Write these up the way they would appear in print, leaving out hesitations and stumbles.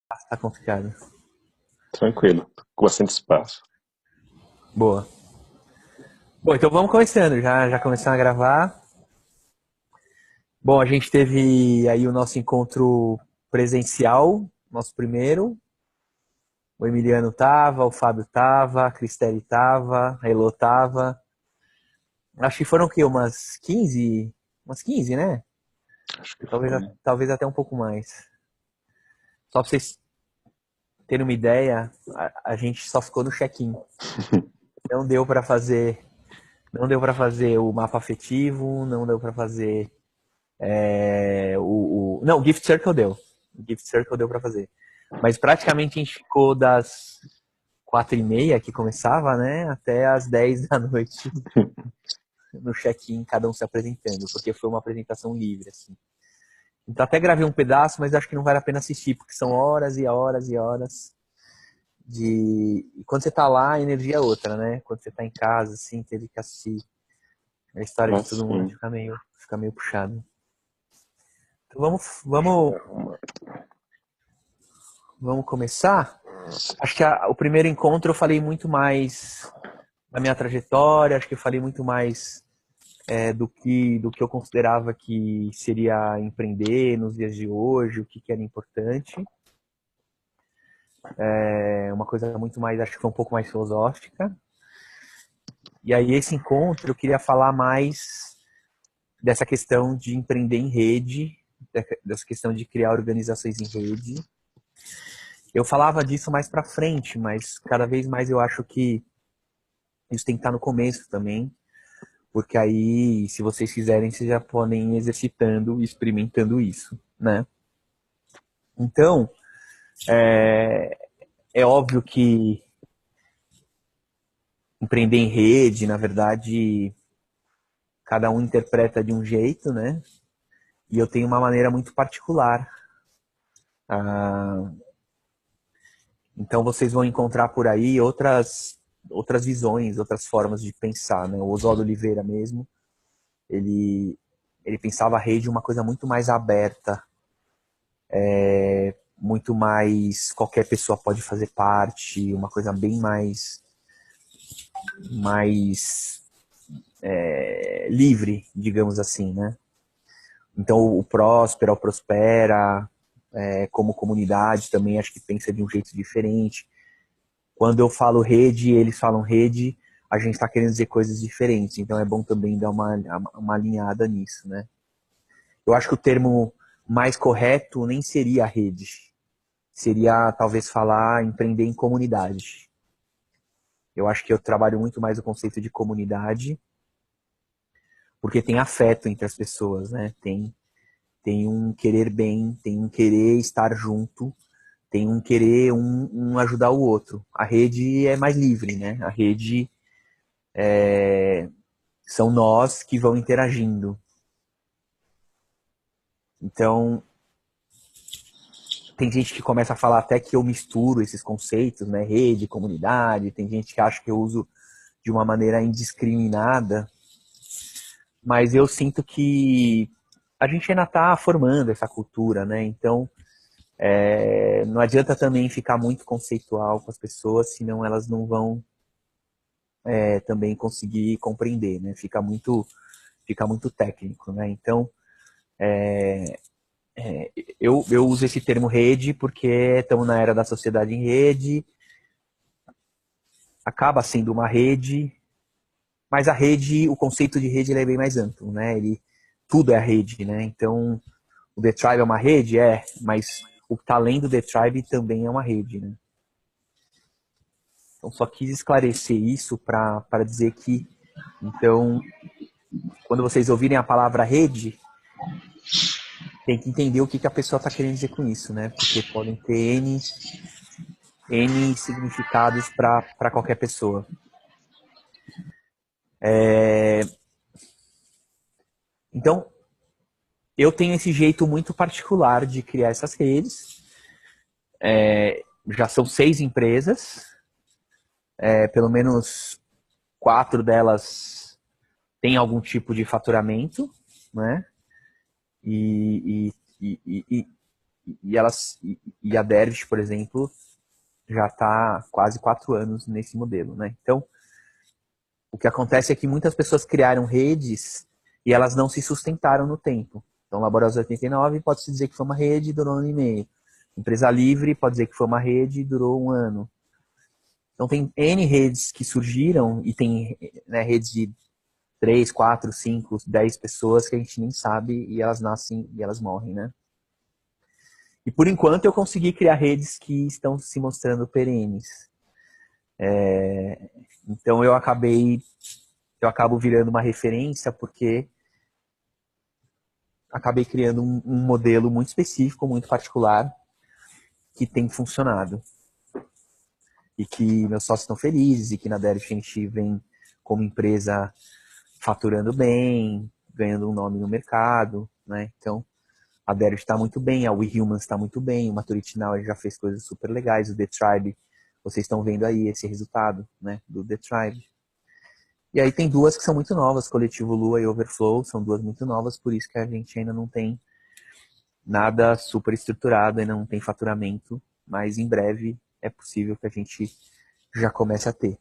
Tá complicado. Tranquilo, com bastante espaço. Boa. Bom, então vamos começando. Já começando a gravar. Bom, a gente teve aí o nosso encontro presencial, nosso primeiro. O Emiliano tava, o Fábio tava, a Cristelle tava, a Elô tava. Acho que foram o quê? Umas 15? Umas 15, né? Acho que Talvez, foi. talvez até um pouco mais. Só pra vocês terem uma ideia, a gente só ficou no check-in. Não deu pra fazer, não deu para fazer o mapa afetivo, não deu pra fazer não, o Gift Circle deu. O Gift Circle deu pra fazer. Mas praticamente a gente ficou das 4h30 que começava, né, até as 10 da noite no check-in, cada um se apresentando, porque foi uma apresentação livre, assim. Então até gravei um pedaço, mas acho que não vale a pena assistir, porque são horas e horas e horas de... E quando você tá lá, a energia é outra, né? Quando você tá em casa, assim, teve que assistir a história de todo mundo, Assim, fica meio puxado. Então vamos começar? Acho que o primeiro encontro eu falei muito mais da minha trajetória, acho que eu falei muito mais do que eu considerava que seria empreender nos dias de hoje, o que era importante. É uma coisa muito mais, acho que foi um pouco mais filosófica. E aí esse encontro eu queria falar mais dessa questão de empreender em rede, dessa questão de criar organizações em rede. Eu falava disso mais para frente, mas cada vez mais eu acho que isso tem que estar no começo também, porque aí, se vocês quiserem, vocês já podem ir exercitando e experimentando isso, né? Então, é óbvio que empreender em rede, na verdade, cada um interpreta de um jeito, né? E eu tenho uma maneira muito particular. Ah, então, vocês vão encontrar por aí outras visões, outras formas de pensar, né? O Oswaldo Oliveira mesmo, ele, ele pensava a rede uma coisa muito mais aberta, muito mais qualquer pessoa pode fazer parte, uma coisa bem mais livre, digamos assim, né? Então o Próspera, o Prospera, como comunidade também acho que pensa de um jeito diferente. Quando eu falo rede, eles falam rede, a gente está querendo dizer coisas diferentes, então é bom também dar uma alinhada nisso, né? Eu acho que o termo mais correto nem seria rede, seria talvez falar empreender em comunidade. Eu acho que eu trabalho muito mais o conceito de comunidade, porque tem afeto entre as pessoas, né? Tem um querer bem, tem um querer estar junto, tem um querer um ajudar o outro. A rede é mais livre, né? A rede são nós que vão interagindo. Então, tem gente que começa a falar até que eu misturo esses conceitos, né? Rede, comunidade, tem gente que acha que eu uso de uma maneira indiscriminada, mas eu sinto que a gente ainda está formando essa cultura, né? Então, não adianta também ficar muito conceitual com as pessoas, senão elas não vão também conseguir compreender, né? Fica muito técnico, né? Então, eu uso esse termo rede porque estamos na era da sociedade em rede, acaba sendo uma rede, mas a rede, o conceito de rede ele é bem mais amplo, né? Tudo é a rede, né? Então, o The Tribe é uma rede? É, mas o que está além do The Tribe também é uma rede, né? Então, só quis esclarecer isso para dizer que, então, quando vocês ouvirem a palavra rede, tem que entender o que, que a pessoa está querendo dizer com isso, né? Porque podem ter N significados para qualquer pessoa. Então, eu tenho esse jeito muito particular de criar essas redes. Já são 6 empresas, pelo menos 4 delas têm algum tipo de faturamento, né? E, e, e, e a Dervish, por exemplo, já está quase 4 anos nesse modelo, né? Então, o que acontece é que muitas pessoas criaram redes e elas não se sustentaram no tempo. Então, Laboriosa 89 pode-se dizer que foi uma rede e durou 1 ano e meio. Empresa Livre pode dizer que foi uma rede e durou 1 ano. Então, tem N redes que surgiram e tem, né, redes de 3, 4, 5, 10 pessoas que a gente nem sabe e elas nascem e elas morrem, né? E por enquanto eu consegui criar redes que estão se mostrando perenes. Então eu acabo virando uma referência porque acabei criando um modelo muito específico, muito particular, que tem funcionado. E que meus sócios estão felizes, e que na Derived a gente vem como empresa faturando bem, ganhando um nome no mercado, né? Então, a Derived está muito bem, a WeHumans está muito bem, o Maturity Now já fez coisas super legais, o The Tribe, vocês estão vendo aí esse resultado, né, do The Tribe. E aí tem duas que são muito novas, Coletivo Lua e Overflow, são duas muito novas, por isso que a gente ainda não tem nada super estruturado, ainda não tem faturamento, mas em breve é possível que a gente já comece a ter.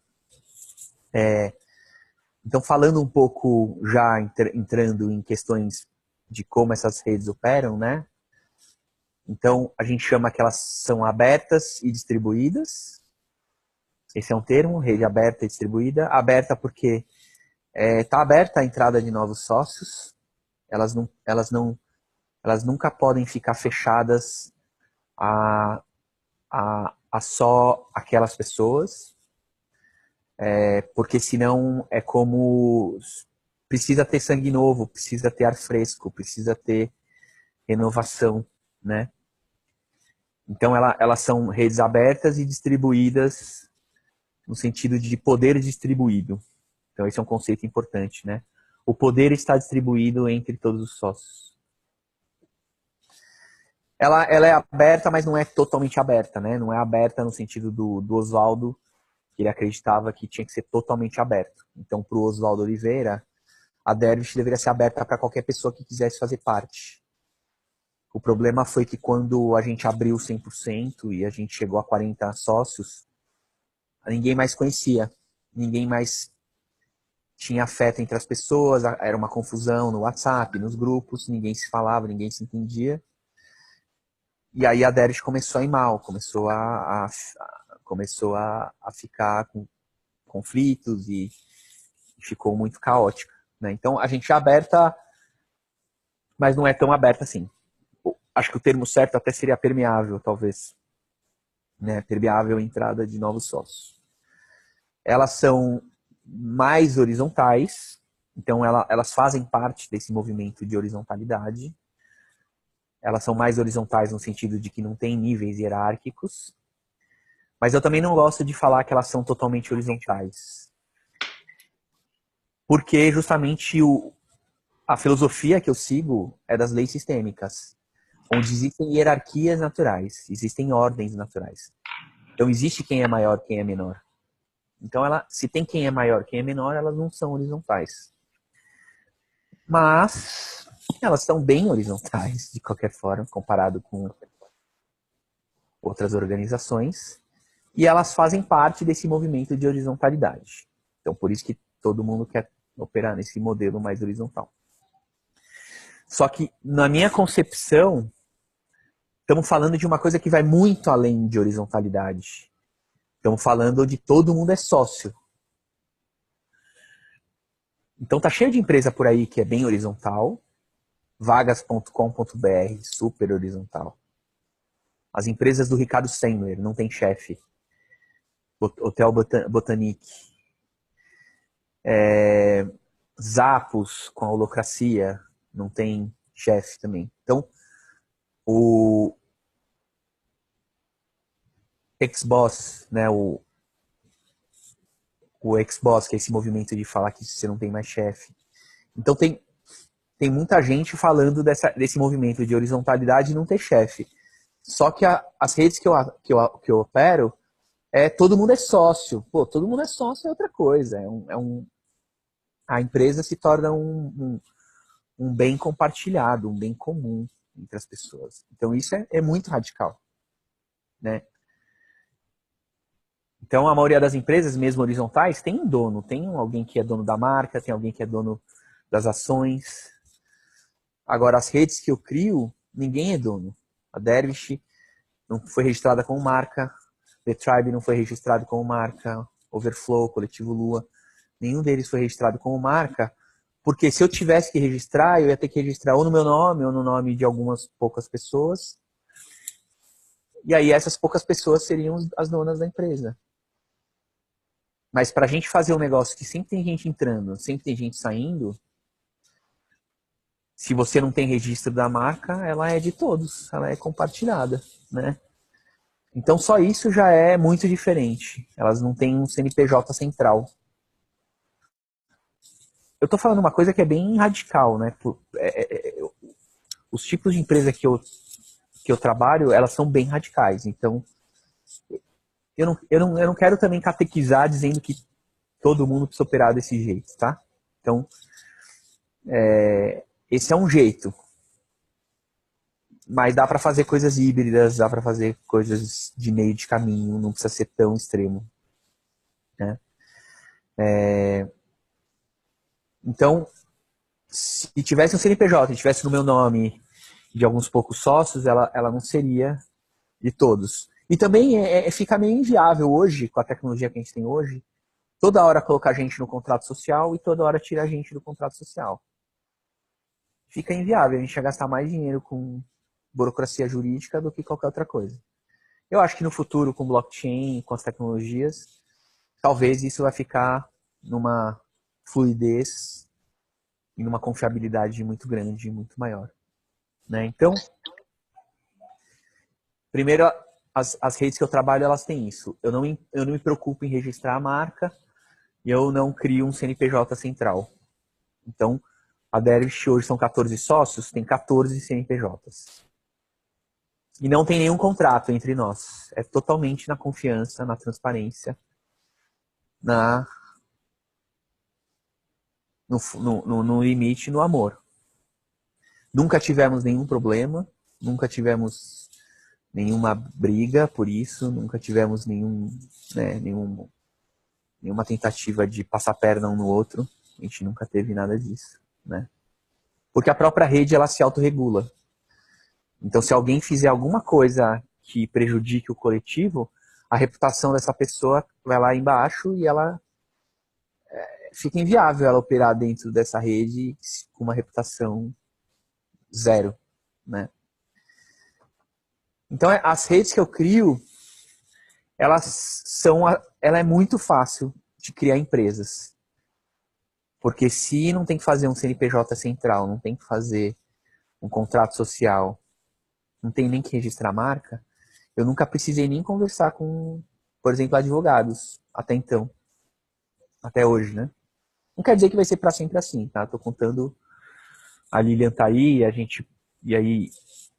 Então, falando um pouco, já entrando em questões de como essas redes operam, né? Então, a gente chama que elas são abertas e distribuídas. Esse é um termo, rede aberta e distribuída. Aberta porque está aberta a entrada de novos sócios. Elas nunca podem ficar fechadas a só aquelas pessoas, porque senão é como precisa ter sangue novo, precisa ter ar fresco, precisa ter renovação, né? Então elas são redes abertas e distribuídas no sentido de poder distribuído. Então esse é um conceito importante, né? O poder está distribuído entre todos os sócios. Ela é aberta, mas não é totalmente aberta, né? Não é aberta no sentido do Oswaldo, que ele acreditava que tinha que ser totalmente aberto. Então, para o Oswaldo Oliveira, a Dervish deveria ser aberta para qualquer pessoa que quisesse fazer parte. O problema foi que quando a gente abriu 100% e a gente chegou a 40 sócios, ninguém mais conhecia, ninguém mais tinha afeto entre as pessoas, era uma confusão no WhatsApp, nos grupos, ninguém se falava, ninguém se entendia. E aí a Dervish começou a ir mal, começou a ficar com conflitos e ficou muito caótica, né? Então a gente é aberta, mas não é tão aberta assim. Acho que o termo certo até seria permeável, talvez, né? Permeável à entrada de novos sócios. Elas são mais horizontais, então elas fazem parte desse movimento de horizontalidade. Elas são mais horizontais no sentido de que não tem níveis hierárquicos, mas eu também não gosto de falar que elas são totalmente horizontais. Porque justamente a filosofia que eu sigo é das leis sistêmicas, onde existem hierarquias naturais, existem ordens naturais. Então existe quem é maior, quem é menor. Então se tem quem é maior, quem é menor, elas não são horizontais. Mas elas são bem horizontais, de qualquer forma, comparado com outras organizações. E elas fazem parte desse movimento de horizontalidade. Então, por isso que todo mundo quer operar nesse modelo mais horizontal. Só que, na minha concepção, estamos falando de uma coisa que vai muito além de horizontalidade. Estamos falando de todo mundo é sócio. Então, tá cheio de empresa por aí que é bem horizontal. Vagas.com.br, super horizontal. As empresas do Ricardo Sandler, não tem chefe. Hotel Botanique. Zappos com a holocracia, não tem chefe também. Então, o ex-boss, né, o ex-boss, que é esse movimento de falar que você não tem mais chefe. Então, tem muita gente falando desse movimento de horizontalidade e não ter chefe. Só que as redes que eu opero, todo mundo é sócio. Pô, todo mundo é sócio é outra coisa. A empresa se torna um bem compartilhado, um bem comum, entre as pessoas. Então isso é muito radical, né? Então a maioria das empresas, mesmo horizontais, tem um dono, tem alguém que é dono da marca, tem alguém que é dono das ações. Agora as redes que eu crio, ninguém é dono. A Dervish não foi registrada como marca, The Tribe não foi registrado como marca, Overflow, Coletivo Lua, nenhum deles foi registrado como marca, porque se eu tivesse que registrar, eu ia ter que registrar ou no meu nome ou no nome de algumas poucas pessoas, e aí essas poucas pessoas seriam as donas da empresa. Mas para a gente fazer um negócio que sempre tem gente entrando, sempre tem gente saindo, se você não tem registro da marca, ela é de todos, ela é compartilhada, né? Então só isso já é muito diferente. Elas não têm um CNPJ central. Eu estou falando uma coisa que é bem radical, né? Os tipos de empresa que eu trabalho, elas são bem radicais. Então, eu não quero também catequizar dizendo que todo mundo precisa operar desse jeito, tá? Então, esse é um jeito. Mas dá para fazer coisas híbridas, dá para fazer coisas de meio de caminho, não precisa ser tão extremo, né? Então, se tivesse um CNPJ, e tivesse no meu nome de alguns poucos sócios, ela não seria de todos. E também fica meio inviável hoje, com a tecnologia que a gente tem hoje, toda hora colocar gente no contrato social e toda hora tirar gente do contrato social. Fica inviável, a gente ia gastar mais dinheiro com burocracia jurídica do que qualquer outra coisa. Eu acho que no futuro, com blockchain, com as tecnologias, talvez isso vai ficar numa fluidez e numa confiabilidade muito grande, muito maior, né? Então, primeiro, as redes que eu trabalho, elas têm isso. Eu não me preocupo em registrar a marca e eu não crio um CNPJ central. Então, a Dervish hoje são 14 sócios, tem 14 CNPJs. E não tem nenhum contrato entre nós. É totalmente na confiança, na transparência, no limite, no amor. Nunca tivemos nenhum problema, nunca tivemos nenhuma briga por isso, nunca tivemos nenhuma tentativa de passar perna um no outro. A gente nunca teve nada disso, né? Porque a própria rede, ela se autorregula. Então, se alguém fizer alguma coisa que prejudique o coletivo, a reputação dessa pessoa vai lá embaixo e ela fica inviável ela operar dentro dessa rede com uma reputação zero, né? Então, as redes que eu crio, ela é muito fácil de criar empresas. Porque se não tem que fazer um CNPJ central, não tem que fazer um contrato social, não tem nem que registrar a marca, eu nunca precisei nem conversar com, por exemplo, advogados, até então, até hoje, né? Não quer dizer que vai ser para sempre assim, tá? Tô contando, a Lilian tá aí, e aí,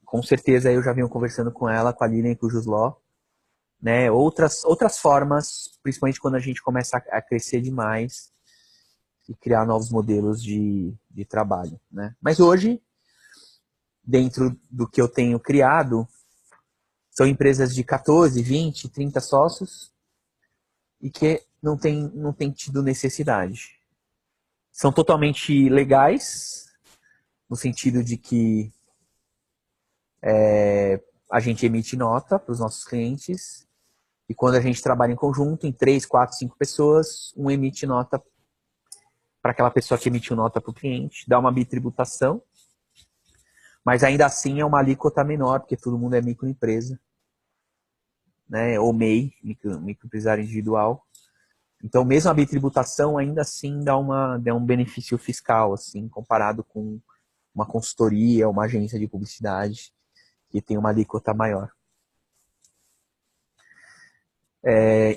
com certeza eu já venho conversando com ela, com a Lilian e com o Jusló, né? Outras formas, principalmente quando a gente começa a crescer demais e criar novos modelos de trabalho, né? Mas hoje, dentro do que eu tenho criado, são empresas de 14, 20, 30 sócios e que não tem tido necessidade. São totalmente legais, no sentido de que a gente emite nota para os nossos clientes e quando a gente trabalha em conjunto, em 3, 4, 5 pessoas, um emite nota para aquela pessoa que emitiu nota para o cliente, dá uma bitributação, mas ainda assim é uma alíquota menor, porque todo mundo é microempresa, né? Ou MEI, microempresário individual. Então, mesmo a bitributação ainda assim dá um benefício fiscal, assim, comparado com uma consultoria, uma agência de publicidade, que tem uma alíquota maior.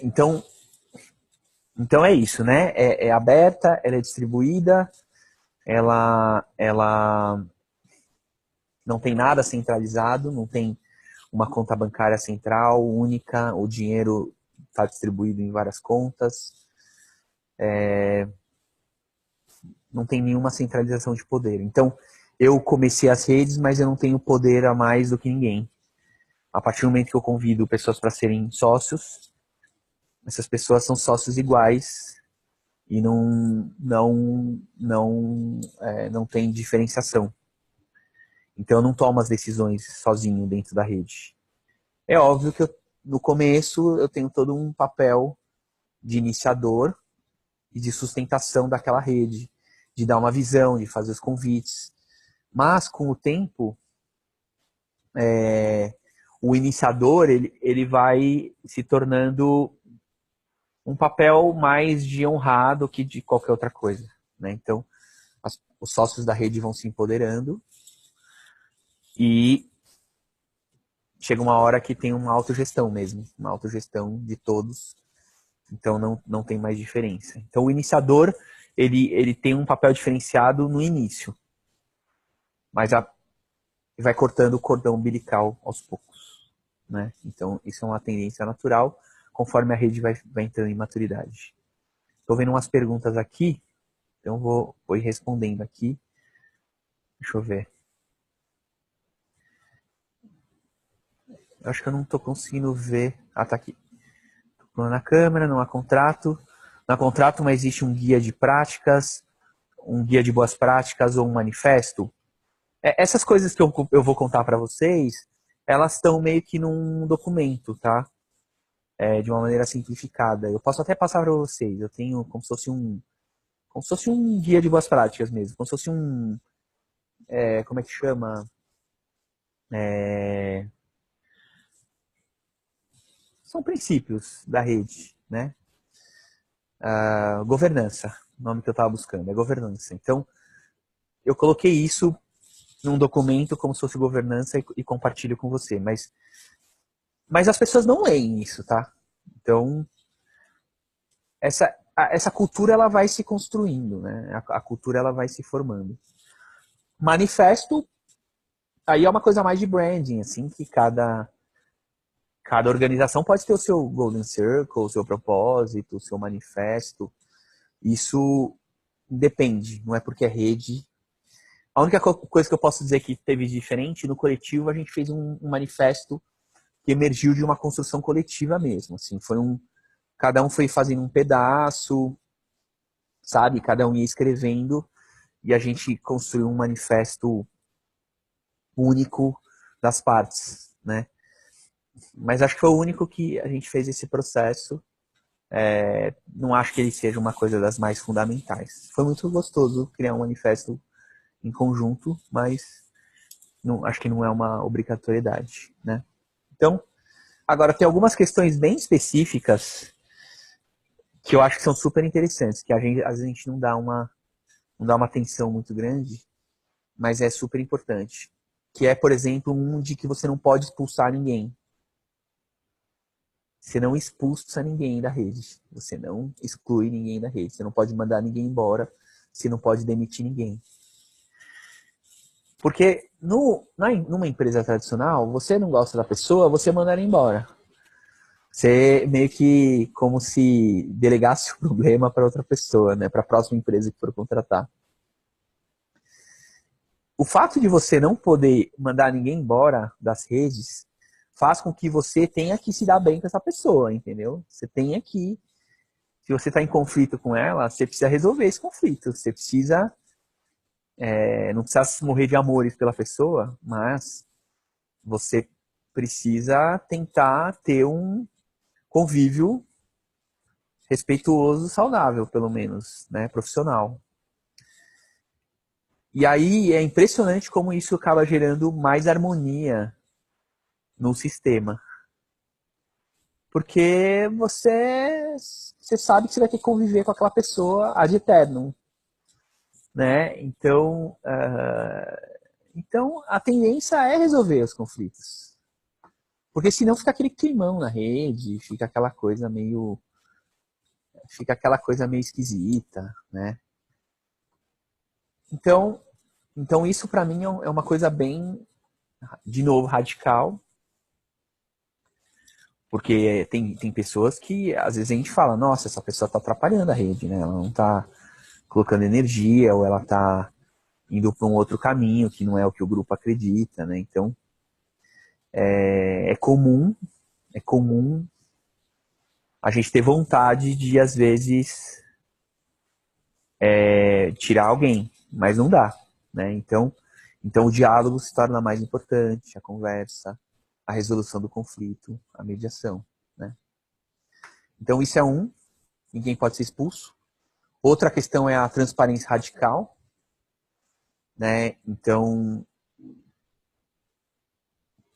Então é isso, né? É aberta, ela é distribuída, ela não tem nada centralizado, não tem uma conta bancária central única, o dinheiro está distribuído em várias contas, não tem nenhuma centralização de poder. Então, eu comecei as redes, mas eu não tenho poder a mais do que ninguém. A partir do momento que eu convido pessoas para serem sócios, essas pessoas são sócios iguais e não tem diferenciação. Então eu não tomo as decisões sozinho dentro da rede. É óbvio que no começo eu tenho todo um papel de iniciador e de sustentação daquela rede, de dar uma visão, de fazer os convites. Mas com o tempo, o iniciador ele vai se tornando um papel mais de honrado que de qualquer outra coisa, né? Então, os sócios da rede vão se empoderando e chega uma hora que tem uma autogestão mesmo, uma autogestão de todos, então não tem mais diferença. Então, o iniciador, ele tem um papel diferenciado no início, mas vai cortando o cordão umbilical aos poucos, né? Então, isso é uma tendência natural, conforme a rede vai entrando em maturidade. Estou vendo umas perguntas aqui, então vou ir respondendo aqui. Deixa eu ver. Eu acho que eu não estou conseguindo ver. Ah, tá aqui. Estou na câmera, não há contrato. Não há contrato, mas existe um guia de práticas, um guia de boas práticas ou um manifesto. Essas coisas que eu vou contar para vocês, elas estão meio que num documento, tá? De uma maneira simplificada. Eu posso até passar para vocês. Eu tenho como se fosse um guia de boas práticas mesmo, como se fosse como é que chama? São princípios da rede, né? Governança, o nome que eu estava buscando, é governança. Então, eu coloquei isso num documento como se fosse governança e compartilho com você, mas as pessoas não leem isso, tá? Então, essa cultura ela vai se construindo, né? A cultura ela vai se formando. Manifesto, aí é uma coisa mais de branding, assim, que cada organização pode ter o seu Golden Circle, o seu propósito, o seu manifesto. Isso depende, não é porque é rede. A única coisa que eu posso dizer que teve diferente, no coletivo a gente fez um manifesto que emergiu de uma construção coletiva mesmo. Assim, cada um foi fazendo um pedaço, sabe? Cada um ia escrevendo e a gente construiu um manifesto único das partes, né? Mas acho que foi o único que a gente fez esse processo. Não acho que ele seja uma coisa das mais fundamentais. Foi muito gostoso criar um manifesto em conjunto, mas acho que não é uma obrigatoriedade, né? Então, agora tem algumas questões bem específicas que eu acho que são super interessantes, que às vezes a gente não dá uma atenção muito grande, mas é super importante. Que é, por exemplo, um de que você não pode expulsar ninguém. Você não expulsa ninguém da rede. Você não exclui ninguém da rede. Você não pode mandar ninguém embora. Você não pode demitir ninguém. Porque numa empresa tradicional, você não gosta da pessoa, você manda ela embora. Você meio que como se delegasse o problema para outra pessoa, né? Para a próxima empresa que for contratar. O fato de você não poder mandar ninguém embora das redes faz com que você tenha que se dar bem com essa pessoa, entendeu? Você tenha que, se você está em conflito com ela, você precisa resolver esse conflito. Você precisa, não precisa morrer de amores pela pessoa, mas você precisa tentar ter um convívio respeituoso, saudável, pelo menos, né, profissional. E aí é impressionante como isso acaba gerando mais harmonia no sistema. Porque você sabe que você vai ter que conviver com aquela pessoa ad eternum, né? Então a tendência é resolver os conflitos. Porque senão fica aquele climão na rede, fica aquela coisa meio esquisita, né? Então isso para mim é uma coisa bem, de novo, radical. Porque tem pessoas que às vezes a gente fala, nossa, essa pessoa está atrapalhando a rede, né? Ela não está colocando energia, ou ela está indo para um outro caminho, que não é o que o grupo acredita, né? Então, é comum a gente ter vontade de, às vezes, tirar alguém, mas não dá, né? Então o diálogo se torna mais importante, a conversa, a resolução do conflito, a mediação, né? Então isso é ninguém pode ser expulso. Outra questão é a transparência radical, né? Então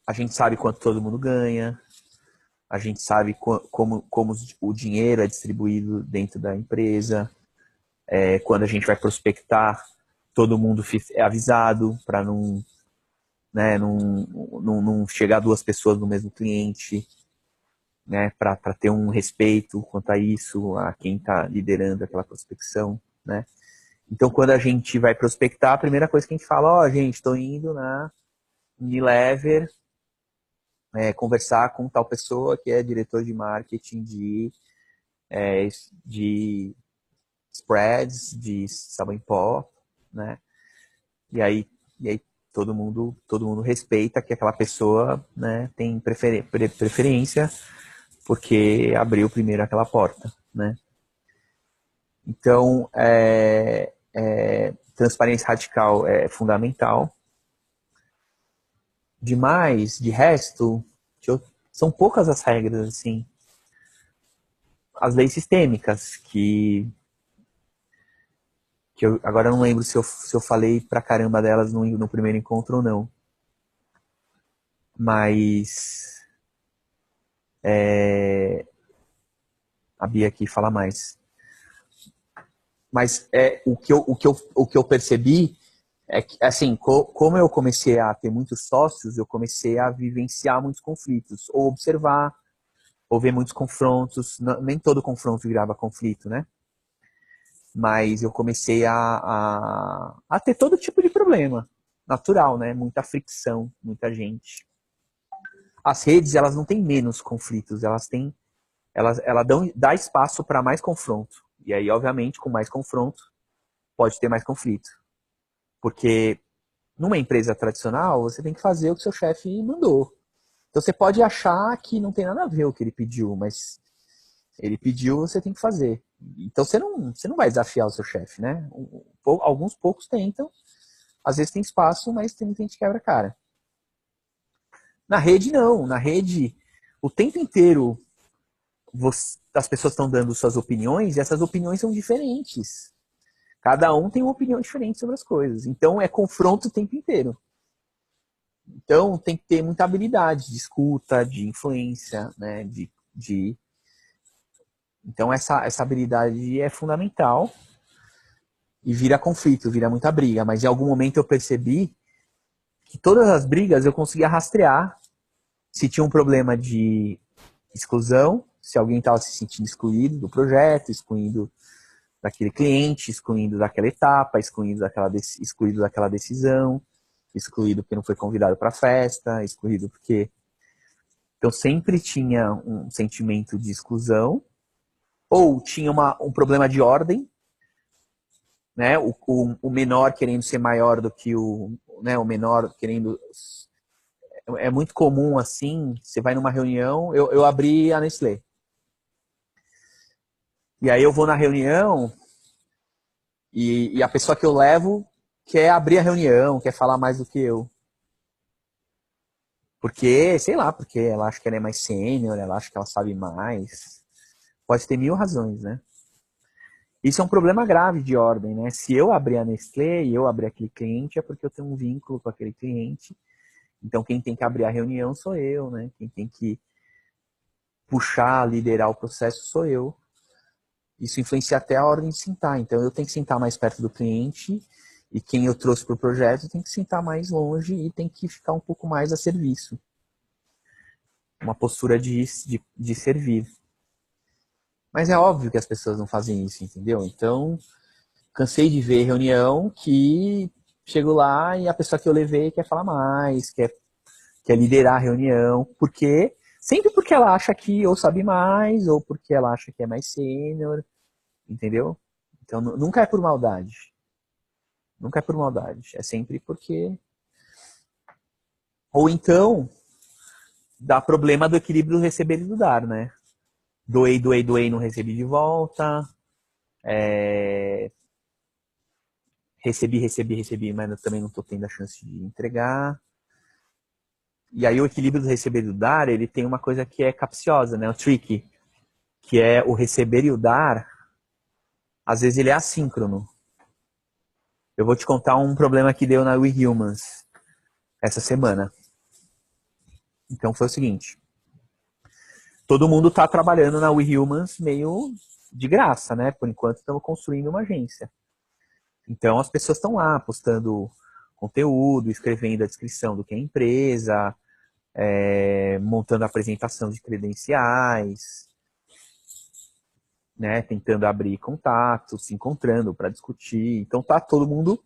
a gente sabe quanto todo mundo ganha, a gente sabe como o dinheiro é distribuído dentro da empresa. Quando a gente vai prospectar, todo mundo é avisado para não, né, não chegar duas pessoas no mesmo cliente, né, para ter um respeito quanto a isso, a quem está liderando aquela prospecção, né. Então, quando a gente vai prospectar, a primeira coisa que a gente fala, gente, estou indo na Unilever conversar com tal pessoa que é diretor de marketing de spreads, de sabão em pó, né? E aí todo mundo respeita que aquela pessoa, né, tem preferência porque abriu primeiro aquela porta, né? Então, transparência radical é fundamental. De resto, são poucas as regras, assim. As leis sistêmicas, que eu agora não lembro se eu falei pra caramba delas no primeiro encontro ou não. Mas a Bia aqui fala mais. Mas o que eu percebi é que, assim, como eu comecei a ter muitos sócios, eu comecei a vivenciar muitos conflitos, ou observar, ou ver muitos confrontos. Nem todo confronto virava conflito, né? Mas eu comecei a ter todo tipo de problema. Natural, né? Muita fricção, muita gente. As redes, elas não têm menos conflitos, elas dá espaço para mais confronto. E aí, obviamente, com mais confronto, pode ter mais conflito. Porque numa empresa tradicional, você tem que fazer o que seu chefe mandou. Então você pode achar que não tem nada a ver o que ele pediu, mas ele pediu, você tem que fazer. Então você não vai desafiar o seu chefe, né? Alguns poucos tentam, às vezes tem espaço, mas tem muita gente que quebra a cara. Na rede, não. Na rede, o tempo inteiro as pessoas estão dando suas opiniões e essas opiniões são diferentes. Cada um tem uma opinião diferente sobre as coisas. Então é confronto o tempo inteiro. Então tem que ter muita habilidade de escuta, de influência, né? Então essa habilidade é fundamental e vira conflito, vira muita briga. Mas em algum momento eu percebi que todas as brigas eu conseguia rastrear se tinha um problema de exclusão, se alguém estava se sentindo excluído do projeto, excluído daquele cliente, excluído daquela etapa, excluído daquela decisão, excluído porque não foi convidado para a festa, excluído porque... Então sempre tinha um sentimento de exclusão, ou tinha um problema de ordem, né? O menor querendo ser maior do que o menor querendo... É muito comum, assim, você vai numa reunião, eu abri a Nestlé. E aí eu vou na reunião e a pessoa que eu levo quer abrir a reunião, quer falar mais do que eu. Porque, sei lá, porque ela acha que ela é mais sênior, ela acha que ela sabe mais. Pode ter mil razões, né? Isso é um problema grave de ordem, né? Se eu abrir a Nestlé e eu abrir aquele cliente, é porque eu tenho um vínculo com aquele cliente. Então quem tem que abrir a reunião sou eu, né? Quem tem que puxar, liderar o processo sou eu. Isso influencia até a ordem de sentar. Então eu tenho que sentar mais perto do cliente e quem eu trouxe para o projeto tem que sentar mais longe e tem que ficar um pouco mais a serviço. Uma postura de servir. Mas é óbvio que as pessoas não fazem isso, entendeu? Então, cansei de ver reunião que chego lá e a pessoa que eu levei quer falar mais, quer liderar a reunião, sempre porque ela acha que ou sabe mais, ou porque ela acha que é mais sênior, entendeu? Então nunca é por maldade. Nunca é por maldade. É sempre porque... Ou então, dá problema do equilíbrio do receber e do dar, né? Doei, doei, doei, não recebi de volta. Recebi, recebi, recebi, mas eu também não estou tendo a chance de entregar. E aí o equilíbrio do receber e do dar, ele tem uma coisa que é capciosa, né? O tricky, que é o receber e o dar, às vezes ele é assíncrono. Eu vou te contar um problema que deu na We Humans essa semana. Então foi o seguinte, todo mundo está trabalhando na We Humans meio de graça, né? Por enquanto estamos construindo uma agência. Então as pessoas estão lá postando conteúdo, escrevendo a descrição do que é a empresa, montando a apresentação de credenciais, né, tentando abrir contatos, se encontrando para discutir. Então tá todo mundo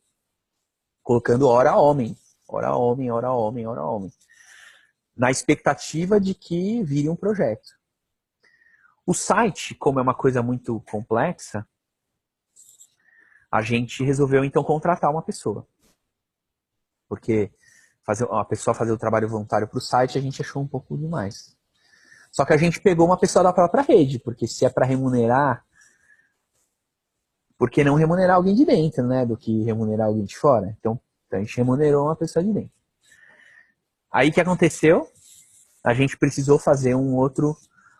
colocando hora homem, hora homem, hora homem, hora homem, na expectativa de que vire um projeto. O site, como é uma coisa muito complexa, a gente resolveu então contratar uma pessoa. Porque a pessoa fazer o trabalho voluntário para o site a gente achou um pouco demais. Só que a gente pegou uma pessoa da própria rede, porque se é para remunerar, por que não remunerar alguém de dentro, né? Do que remunerar alguém de fora? Então a gente remunerou uma pessoa de dentro. Aí o que aconteceu? A gente precisou fazer um outro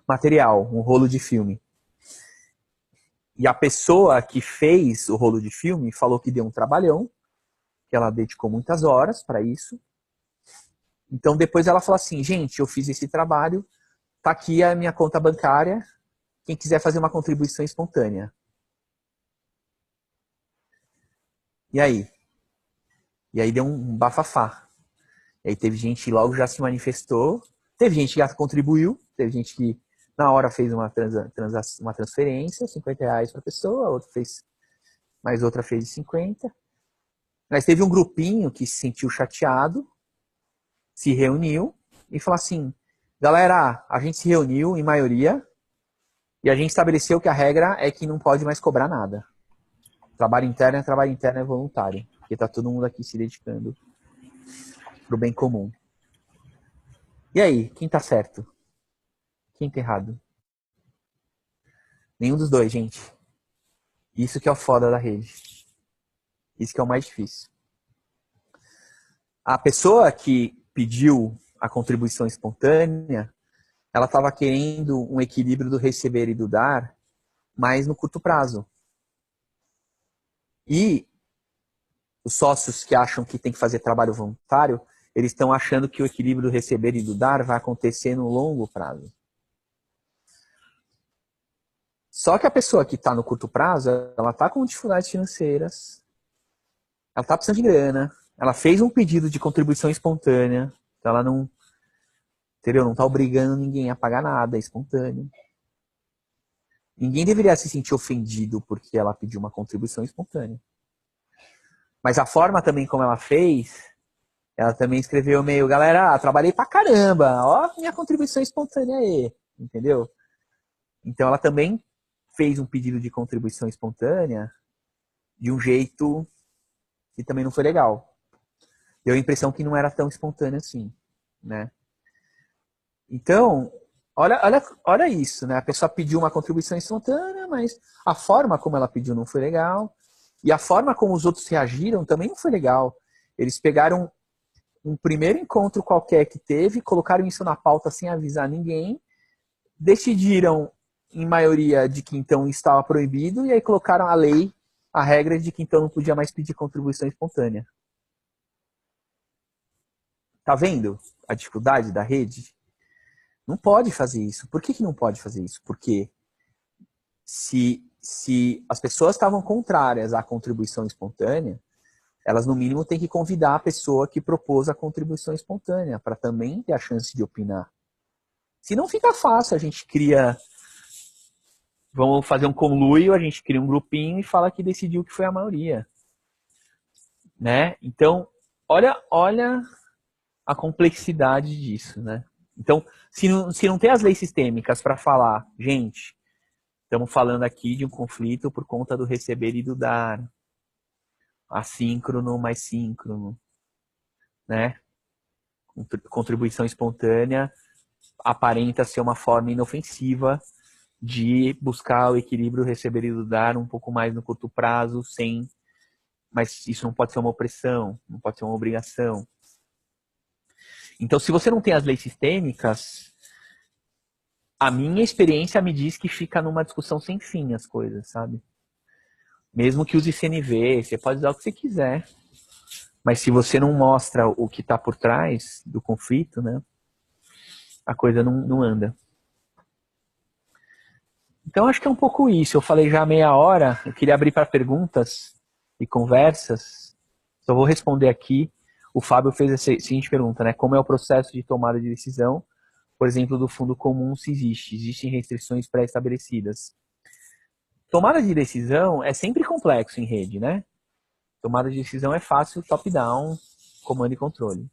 material, um rolo de filme. E a pessoa que fez o rolo de filme falou que deu um trabalhão, que ela dedicou muitas horas para isso. Então depois ela falou assim, gente, eu fiz esse trabalho, tá aqui a minha conta bancária, quem quiser fazer uma contribuição espontânea. E aí? E aí deu um bafafá. E aí teve gente que logo já se manifestou, teve gente que já contribuiu, teve gente que na hora fez uma transferência, R$50 para a pessoa, outra fez, mais outra fez de 50. Mas teve um grupinho que se sentiu chateado, se reuniu e falou assim, galera, a gente se reuniu em maioria e a gente estabeleceu que a regra é que não pode mais cobrar nada. Trabalho interno é voluntário, porque está todo mundo aqui se dedicando para o bem comum. E aí, quem tá certo? Quem tá errado? Nenhum dos dois, gente. Isso que é o foda da rede. Isso que é o mais difícil. A pessoa que pediu a contribuição espontânea, ela estava querendo um equilíbrio do receber e do dar, mas no curto prazo. E os sócios que acham que tem que fazer trabalho voluntário, eles estão achando que o equilíbrio do receber e do dar vai acontecer no longo prazo. Só que a pessoa que está no curto prazo, ela está com dificuldades financeiras, ela está precisando de grana, ela fez um pedido de contribuição espontânea, então ela não, entendeu? Não está obrigando ninguém a pagar nada, é espontâneo. Ninguém deveria se sentir ofendido porque ela pediu uma contribuição espontânea. Mas a forma também como ela fez, ela também escreveu meio, galera, trabalhei pra caramba, ó minha contribuição espontânea aí, entendeu? Então ela também fez um pedido de contribuição espontânea de um jeito que também não foi legal. Deu a impressão que não era tão espontâneo assim, né? Então, olha isso, né? A pessoa pediu uma contribuição espontânea, mas a forma como ela pediu não foi legal. E a forma como os outros reagiram também não foi legal. Eles pegaram um primeiro encontro qualquer que teve, colocaram isso na pauta sem avisar ninguém, decidiram, em maioria, de que então estava proibido, e aí colocaram a lei, a regra de que então não podia mais pedir contribuição espontânea. Tá vendo a dificuldade da rede? Não pode fazer isso. Por que não pode fazer isso? Porque se as pessoas estavam contrárias à contribuição espontânea, elas no mínimo têm que convidar a pessoa que propôs a contribuição espontânea para também ter a chance de opinar. Se não fica fácil, a gente cria, vamos fazer um conluio, a gente cria um grupinho e fala que decidiu que foi a maioria, né? Então, olha a complexidade disso, né? Então, se não tem as leis sistêmicas para falar, gente, estamos falando aqui de um conflito por conta do receber e do dar. assíncrono mais síncrono, né? Contribuição espontânea aparenta ser uma forma inofensiva de buscar o equilíbrio receber e dar um pouco mais no curto prazo, sem, mas isso não pode ser uma opressão, não pode ser uma obrigação. Então, se você não tem as leis sistêmicas, a minha experiência me diz que fica numa discussão sem fim as coisas, sabe? Mesmo que use CNV, você pode usar o que você quiser, mas se você não mostra o que está por trás do conflito, né, a coisa não anda. Então, acho que é um pouco isso. Eu falei já meia hora, eu queria abrir para perguntas e conversas. Só vou responder aqui. O Fábio fez a seguinte pergunta, né? Como é o processo de tomada de decisão, por exemplo, do fundo comum, se existe? Existem restrições pré-estabelecidas? Tomada de decisão é sempre complexo em rede, né? Tomada de decisão é fácil, top-down, comando e controle.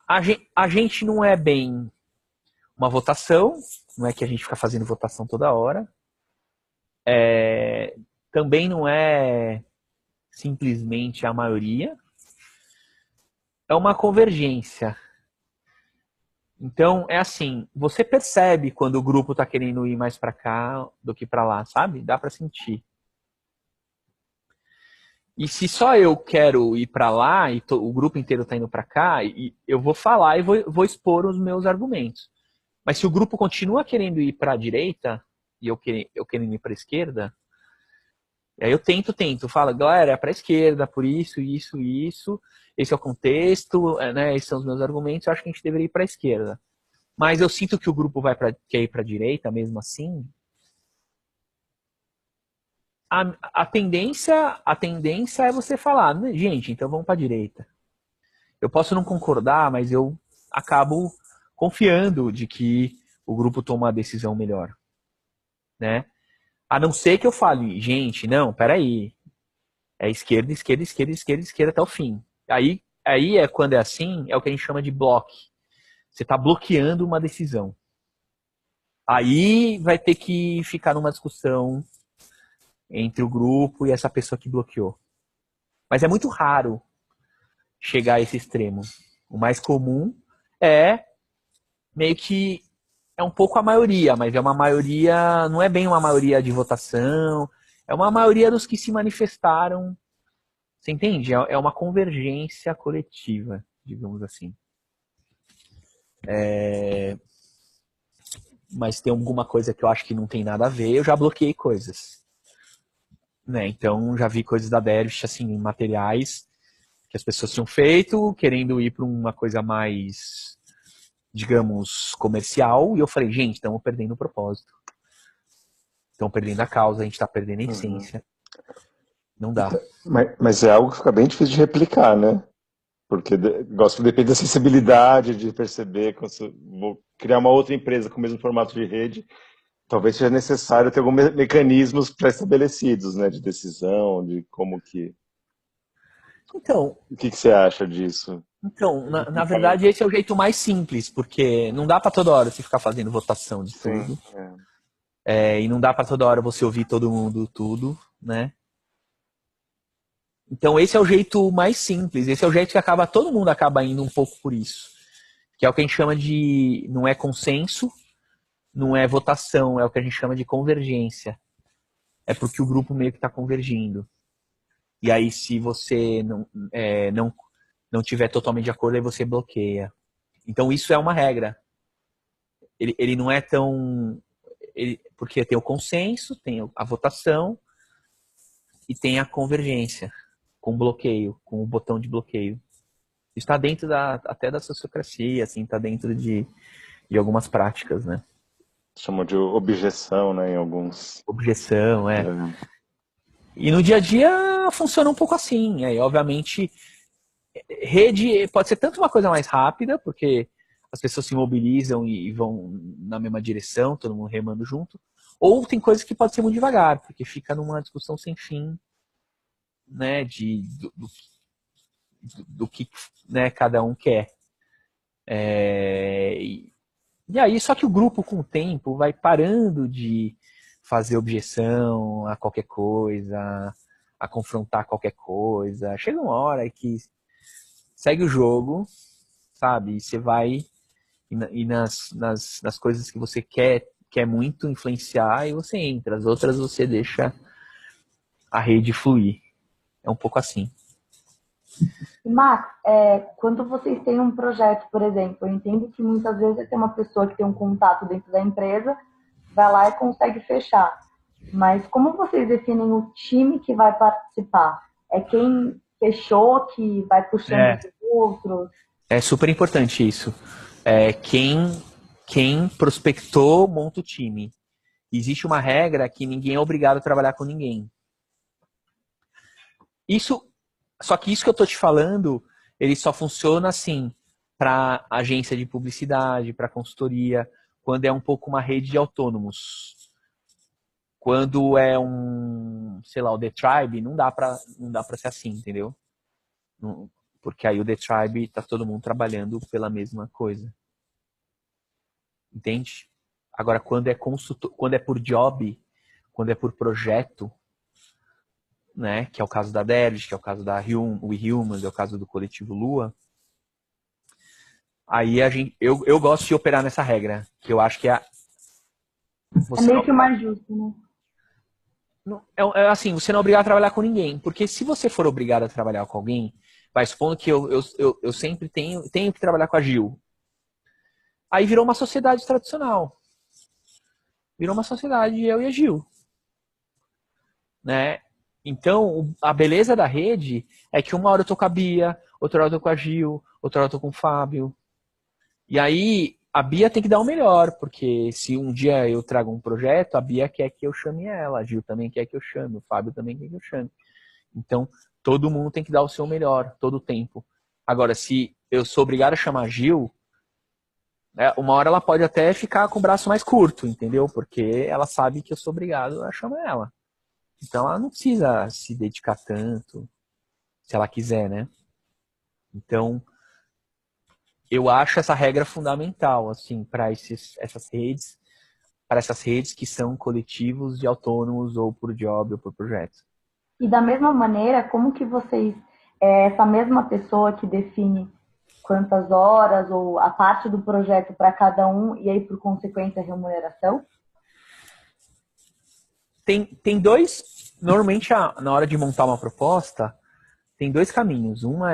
A gente não é bem uma votação, não é que a gente fica fazendo votação toda hora. Também não é simplesmente a maioria. É uma convergência. Então, é assim, você percebe quando o grupo está querendo ir mais para cá do que para lá, sabe? Dá para sentir. E se só eu quero ir para lá e o grupo inteiro está indo para cá, eu vou falar e vou expor os meus argumentos. Mas se o grupo continua querendo ir para a direita e eu querendo ir para a esquerda, aí eu tento, falo, galera, é para a esquerda, por isso, esse é o contexto, né, esses são os meus argumentos, eu acho que a gente deveria ir para a esquerda. Mas eu sinto que o grupo quer ir para a direita, mesmo assim. A tendência é você falar, gente, então vamos para a direita. Eu posso não concordar, mas eu acabo confiando de que o grupo toma a decisão melhor, né? A não ser que eu fale, gente, não, peraí, é esquerda, esquerda, esquerda, esquerda, esquerda até o fim. Aí é quando é assim, é o que a gente chama de bloco. Você está bloqueando uma decisão. Aí vai ter que ficar numa discussão entre o grupo e essa pessoa que bloqueou. Mas é muito raro chegar a esse extremo. O mais comum é meio que é um pouco a maioria, mas é uma maioria, não é bem uma maioria de votação, é uma maioria dos que se manifestaram. Você entende? É uma convergência coletiva, digamos assim. Mas tem alguma coisa que eu acho que não tem nada a ver, eu já bloqueei coisas. Né? Então, já vi coisas da Dervish, assim, materiais que as pessoas tinham feito, querendo ir para uma coisa mais, digamos, comercial, e eu falei, gente, estamos perdendo o propósito. Estão perdendo a causa, a gente está perdendo a essência. Não dá. Mas é algo que fica bem difícil de replicar, né? Porque gosto depende da sensibilidade de perceber que se vou criar uma outra empresa com o mesmo formato de rede, talvez seja necessário ter alguns mecanismos pré-estabelecidos, né, de decisão, de como que. Então, O que você acha disso? na verdade, esse é o jeito mais simples, porque não dá para toda hora você ficar fazendo votação de tudo. E não dá para toda hora você ouvir todo mundo tudo, né? Então esse é o jeito mais simples, esse é o jeito que todo mundo acaba indo um pouco por isso. Que é o que a gente chama de, não é consenso, não é votação, é o que a gente chama de convergência. É porque o grupo meio que está convergindo. E aí se você não tiver totalmente de acordo, aí você bloqueia. Então isso é uma regra. Ele não é tão... porque tem o consenso, tem a votação e tem a convergência, com bloqueio, com o botão de bloqueio. Está dentro até da sociocracia, assim, está dentro de algumas práticas, né? Chamam de objeção, né, em alguns. Objeção, E no dia a dia funciona um pouco assim. Aí, obviamente, rede pode ser tanto uma coisa mais rápida, porque as pessoas se mobilizam e vão na mesma direção, todo mundo remando junto, ou tem coisas que pode ser muito devagar, porque fica numa discussão sem fim, né, do que, né, cada um quer. E aí, só que o grupo, com o tempo, vai parando de fazer objeção a qualquer coisa, a confrontar qualquer coisa. Chega uma hora que segue o jogo, sabe? E você vai e nas coisas que você quer muito influenciar e você entra. As outras você deixa a rede fluir. É um pouco assim. E, Max, quando vocês têm um projeto, por exemplo, eu entendo que muitas vezes tem uma pessoa que tem um contato dentro da empresa, vai lá e consegue fechar. Mas como vocês definem o time que vai participar? É quem fechou que vai puxando É, os outros? é super importante isso. Quem prospectou monta o time. Existe uma regra que ninguém é obrigado a trabalhar com ninguém. Só que isso que eu tô te falando, ele só funciona assim para agência de publicidade, para consultoria, quando é um pouco uma rede de autônomos. Quando é sei lá, o The Tribe, não dá para ser assim, entendeu? Porque aí o The Tribe tá todo mundo trabalhando pela mesma coisa. Entende? Agora, quando é consultor, quando é por job, quando é por projeto, né, que é o caso da Dervish, que é o caso da We Humans, é o caso do Coletivo Lua, aí eu gosto de operar nessa regra, que eu acho que É você meio que o mais justo, né? é assim, você não é obrigado a trabalhar com ninguém, porque se você for obrigado a trabalhar com alguém, vai supondo que eu sempre tenho que trabalhar com a Gil, aí virou uma sociedade tradicional, virou uma sociedade eu e a Gil, né? Então, a beleza da rede é que uma hora eu tô com a Bia, outra hora eu tô com a Gil, outra hora eu tô com o Fábio. E aí, a Bia tem que dar o melhor, porque se um dia eu trago um projeto, a Bia quer que eu chame ela, a Gil também quer que eu chame, o Fábio também quer que eu chame. Então, todo mundo tem que dar o seu melhor, todo o tempo. Agora, se eu sou obrigado a chamar a Gil, uma hora ela pode até ficar com o braço mais curto, entendeu? Porque ela sabe que eu sou obrigado a chamar ela. Então, ela não precisa se dedicar tanto, se ela quiser, né? Então, eu acho essa regra fundamental, assim, para essas redes que são coletivos de autônomos ou por job ou por projeto. E da mesma maneira, como que vocês, essa mesma pessoa que define quantas horas ou a parte do projeto para cada um e aí por consequência a remuneração? Tem dois, normalmente na hora de montar uma proposta, tem dois caminhos. Uma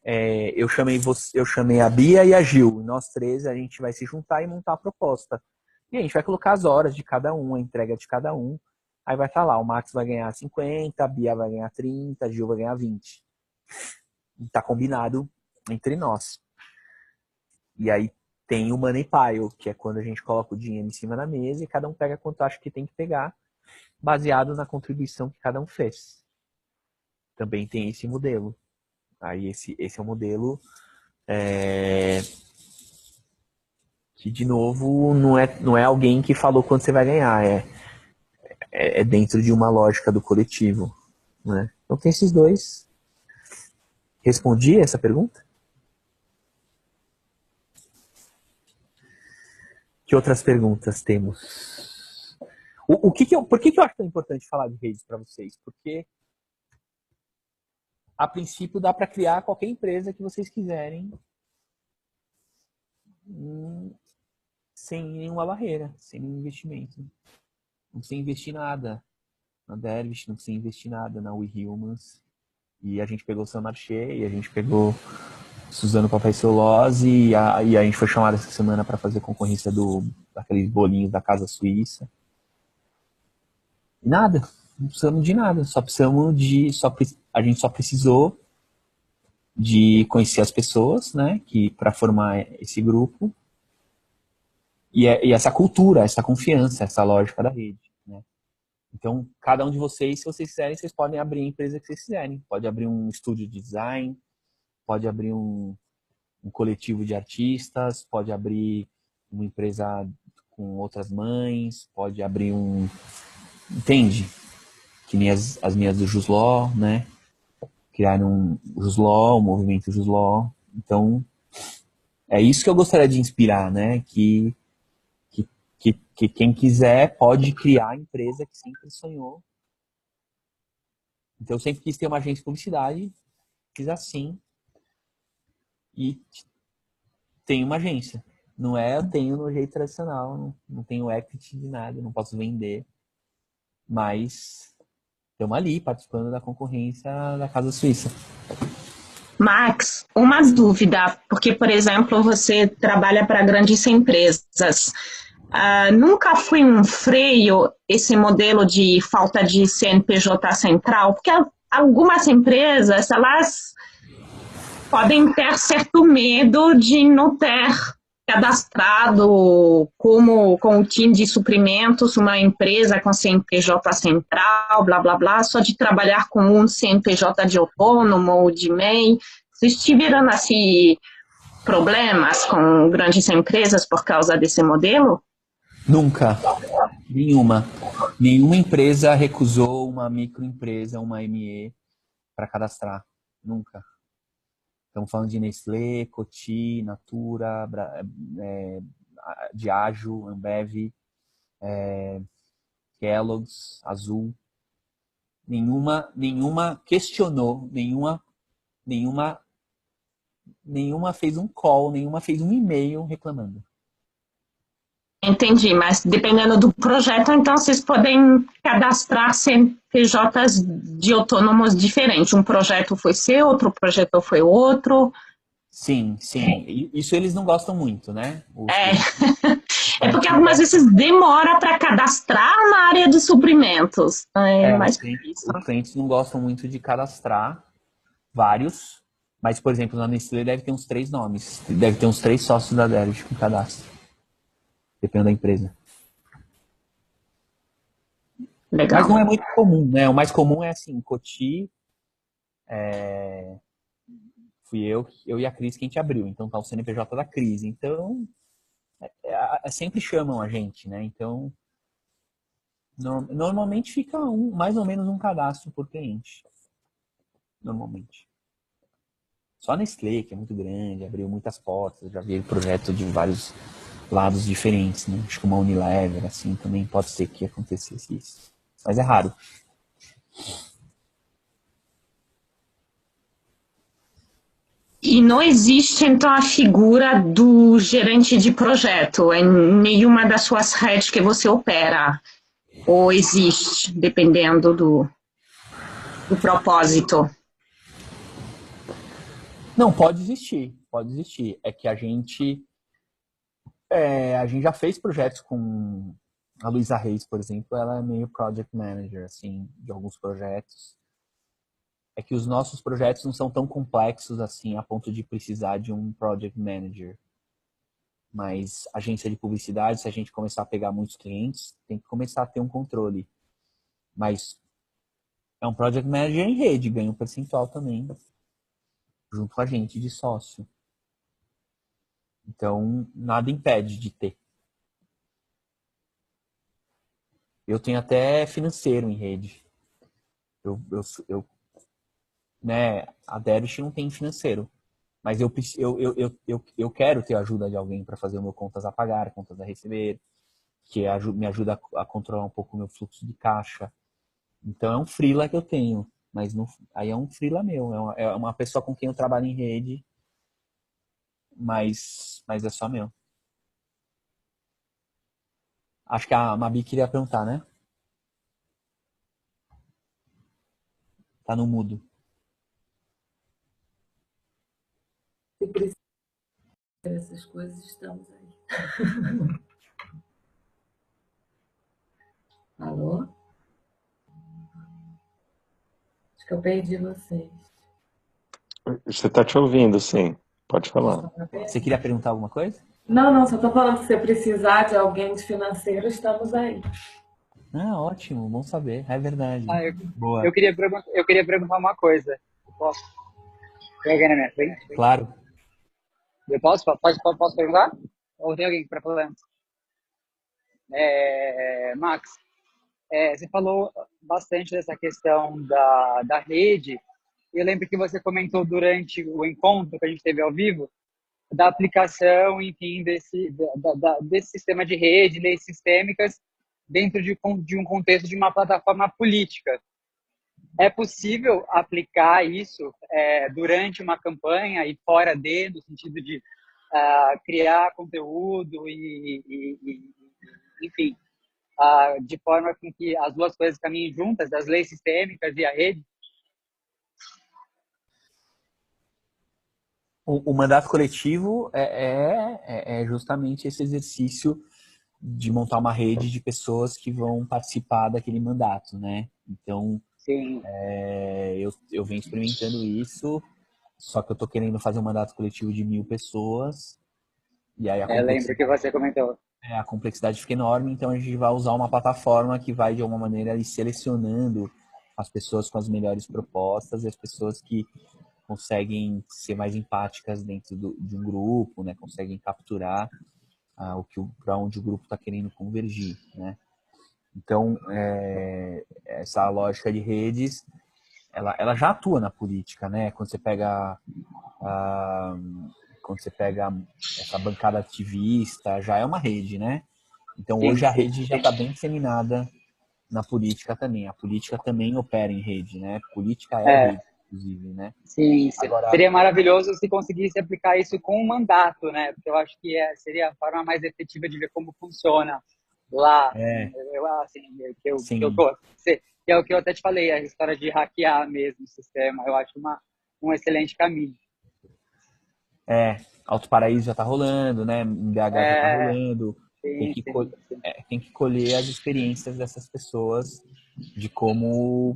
eu chamei a Bia e a Gil. Nós três a gente vai se juntar e montar a proposta. E a gente vai colocar as horas de cada um, a entrega de cada um. Aí vai estar lá, o Max vai ganhar 50, a Bia vai ganhar 30, a Gil vai ganhar 20. Está combinado entre nós. E aí tem o Money Pile, que é quando a gente coloca o dinheiro em cima da mesa e cada um pega quanto acha que tem que pegar, baseado na contribuição que cada um fez. Também tem esse modelo. Aí esse é o modelo que, de novo, não é alguém que falou quanto você vai ganhar, é dentro de uma lógica do coletivo. Né? Então tem esses dois. Respondi essa pergunta? Que outras perguntas temos? Por que eu acho tão importante falar de redes para vocês? Porque, a princípio, dá para criar qualquer empresa que vocês quiserem sem nenhuma barreira, sem nenhum investimento. Não precisa investir nada na Dervish, não precisa investir nada na We Humans. E a gente pegou o Sam Marché, e a gente pegou Suzano Papai Celulose, e a gente foi chamado essa semana para fazer concorrência daqueles bolinhos da Casa Suíça. Nada, não precisamos de nada, a gente só precisou de conhecer as pessoas, né, para formar esse grupo, e essa cultura, essa confiança, essa lógica da rede, né. Então, cada um de vocês, se vocês quiserem, vocês podem abrir a empresa que vocês quiserem. Pode abrir um estúdio de design, pode abrir um coletivo de artistas, pode abrir uma empresa com outras mães, pode abrir entende? Que nem as minhas do Jusló, né? Criaram o Jusló, o movimento Jusló. Então, é isso que eu gostaria de inspirar, né? Que quem quiser pode criar a empresa que sempre sonhou Então eu sempre quis ter uma agência de publicidade, fiz assim e tenho uma agência. Não é, eu tenho no jeito tradicional, não tenho equity de nada, não posso vender, mas estamos ali participando da concorrência da Casa Suíça. Max, uma dúvida, porque, por exemplo, você trabalha para grandes empresas. Nunca foi um freio esse modelo de falta de CNPJ central? Porque algumas empresas, elas podem ter certo medo de não ter cadastrado com o time de suprimentos uma empresa com CNPJ central, blá, blá, blá, só de trabalhar com um CNPJ de autônomo ou de MEI. Vocês tiveram, assim, problemas com grandes empresas por causa desse modelo? Nunca. Nenhuma. Nenhuma empresa recusou uma microempresa, uma ME, para cadastrar. Nunca. Estamos falando de Nestlé, Coty, Natura, Diageo, Ambev, Kellogg's, Azul. Nenhuma questionou, nenhuma fez um call, nenhuma fez um e-mail reclamando. Entendi, mas dependendo do projeto, então vocês podem cadastrar CNPJs de autônomos diferentes. Um projeto foi seu, outro projeto foi outro. Sim. Isso eles não gostam muito, né? É porque algumas vezes demora para cadastrar na área de suprimentos. Mas os clientes não gostam muito de cadastrar vários, mas, por exemplo, na Nestlé deve ter uns 3 nomes. Deve ter uns 3 sócios da Derivit com cadastro. Depende da empresa. Legal. Mas não é muito comum, né? O mais comum é assim, Coty, fui eu e a Cris que a gente abriu. Então tá o CNPJ da Cris. Então, sempre chamam a gente, né? Então, normalmente fica mais ou menos um cadastro por cliente. Normalmente. Só a Nestlé, que é muito grande, abriu muitas portas, já vi projeto de vários lados diferentes, né? Acho que uma Unilever, assim, também pode ser que acontecesse isso. Mas é raro. E não existe, então, a figura do gerente de projeto em nenhuma das suas redes que você opera? Ou existe, dependendo do propósito? Não, pode existir. É que a gente já fez projetos com a Luísa Reis, por exemplo, ela é meio project manager, assim, de alguns projetos. É que os nossos projetos não são tão complexos assim a ponto de precisar de um project manager. Mas agência de publicidade, se a gente começar a pegar muitos clientes, tem que começar a ter um controle. Mas é um project manager em rede, ganha um percentual também, junto com a gente de sócio. Então, nada impede de ter. Eu tenho até financeiro em rede. Né, a Dervish não tem financeiro. Mas eu quero ter a ajuda de alguém para fazer o meu contas a pagar, contas a receber, que me ajuda a controlar um pouco o meu fluxo de caixa. Então é um freela que eu tenho, mas aí é um freela meu, é uma pessoa com quem eu trabalho em rede, mas é só meu. Acho que a Mabi queria perguntar, né? Tá no mudo. Se precisa essas coisas, estamos aí. Alô? Acho que eu perdi vocês. Você está te ouvindo, sim. Pode falar. Você queria perguntar alguma coisa? Não, só estou falando que se você precisar de alguém de financeiro, estamos aí. Ah, ótimo, bom saber, é verdade. Boa. Eu queria perguntar uma coisa. Posso? Tem alguém na minha frente? Claro. Eu posso? Posso perguntar? Ou tem alguém para falar antes? Max, você falou bastante dessa questão da rede. Eu lembro que você comentou durante o encontro que a gente teve ao vivo da aplicação, enfim, desse sistema de rede, leis sistêmicas, dentro de um contexto de uma plataforma política. É possível aplicar isso durante uma campanha e fora no sentido de criar conteúdo enfim, de forma com que as duas coisas caminhem juntas, as leis sistêmicas e a rede? O mandato coletivo é justamente esse exercício de montar uma rede de pessoas que vão participar daquele mandato, né? Então, Sim, eu venho experimentando isso, só que eu tô querendo fazer um mandato coletivo de 1.000 pessoas, e aí eu lembro que você comentou. a complexidade fica enorme, então a gente vai usar uma plataforma que vai, de alguma maneira, ir selecionando as pessoas com as melhores propostas e as pessoas que conseguem ser mais empáticas dentro de um grupo, né? Conseguem capturar para onde o grupo está querendo convergir, né? Então, essa lógica de redes, ela já atua na política, né? Quando você pega essa bancada ativista, já é uma rede, né? Então, Sim, hoje a sim, rede já sim. está bem disseminada na política também. A política também opera em rede, né? Política é É, rede, inclusive, né? sim. Agora, Seria maravilhoso se conseguisse aplicar isso com um mandato, né? Porque eu acho que seria a forma mais efetiva de ver como funciona lá. Assim, que eu sim, gosto. Que é o que eu até te falei, a história de hackear mesmo o sistema. Eu acho um excelente caminho. Alto Paraíso já está rolando, né? Em BH já está É, rolando. Tem sim, que, sim, sim. tem que colher as experiências dessas pessoas de como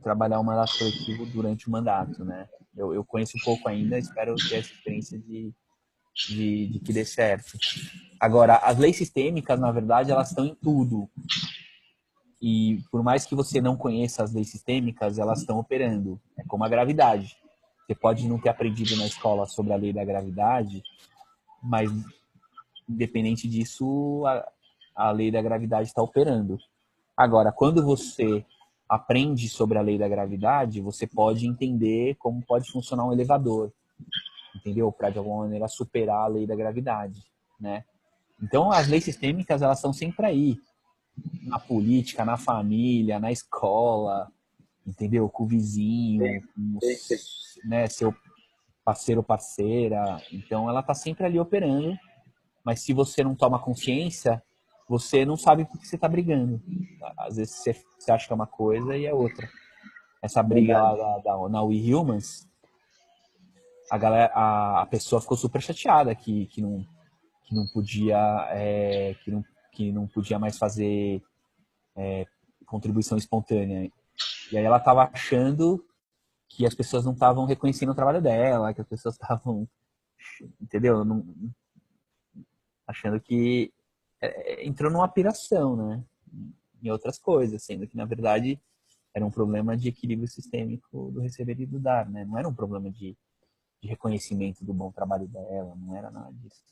trabalhar o mandato coletivo durante o mandato, né? Eu conheço um pouco ainda, espero ter essa experiência de que dê certo. Agora, as leis sistêmicas, na verdade, elas estão em tudo. E por mais que você não conheça as leis sistêmicas, elas estão operando. É como a gravidade. Você pode não ter aprendido na escola sobre a lei da gravidade, mas independente disso, a lei da gravidade está operando. Agora, quando você aprende sobre a lei da gravidade, você pode entender como pode funcionar um elevador, entendeu? Para de alguma maneira superar a lei da gravidade, né? Então, as leis sistêmicas, elas estão sempre aí, na política, na família, na escola, entendeu? Com o Sim, vizinho, com sim, sim. né, seu parceiro ou parceira. Então, ela está sempre ali operando, mas se você não toma consciência, você não sabe por que você está brigando. Às vezes você acha que é uma coisa e é outra. Essa briga Verdade. lá na We Humans, a pessoa ficou super chateada que não podia que não podia mais fazer contribuição espontânea. E aí ela estava achando que as pessoas não estavam reconhecendo o trabalho dela, que as pessoas estavam, entendeu? Não, achando que entrou numa piração, né? Em outras coisas, sendo que na verdade era um problema de equilíbrio sistêmico do receber e do dar, né? Não era um problema de reconhecimento do bom trabalho dela, não era nada disso.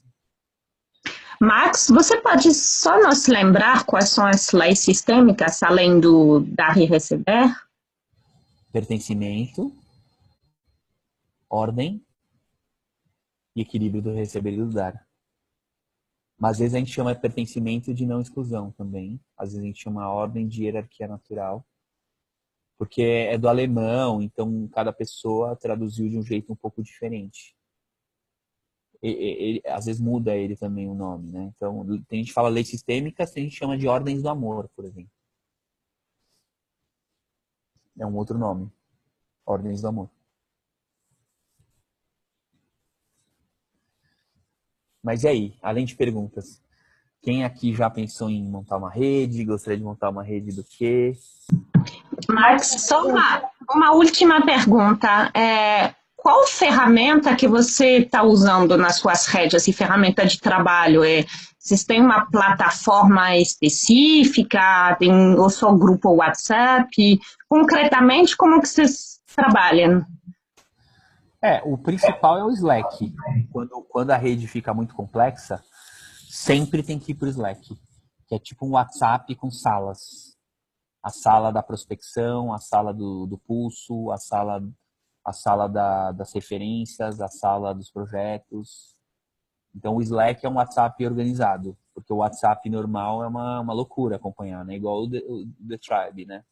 Max, você pode só nos lembrar quais são as leis sistêmicas, além do dar e receber? Pertencimento, ordem e equilíbrio do receber e do dar. Mas às vezes a gente chama de pertencimento de não exclusão também. Às vezes a gente chama ordem de hierarquia natural. Porque é do alemão, então cada pessoa traduziu de um jeito um pouco diferente. Às vezes muda ele também o nome, né? Então, tem gente que fala leis sistêmicas, tem gente que chama de ordens do amor, por exemplo. É um outro nome. Ordens do amor. Mas e aí, além de perguntas, quem aqui já pensou em montar uma rede? Gostaria de montar uma rede do quê? Mais Max, uma só pergunta. uma última pergunta. Qual ferramenta que você está usando nas suas redes, e ferramenta de trabalho? Vocês têm uma plataforma específica? Tem ou só grupo WhatsApp? Concretamente, como que vocês trabalham? O principal é o Slack. Quando a rede fica muito complexa, sempre tem que ir para o Slack, que é tipo um WhatsApp com salas. A sala da prospecção, a sala do pulso, a sala das referências, a sala dos projetos. Então o Slack é um WhatsApp organizado, porque o WhatsApp normal é uma loucura acompanhar, né? Igual o The Tribe, né?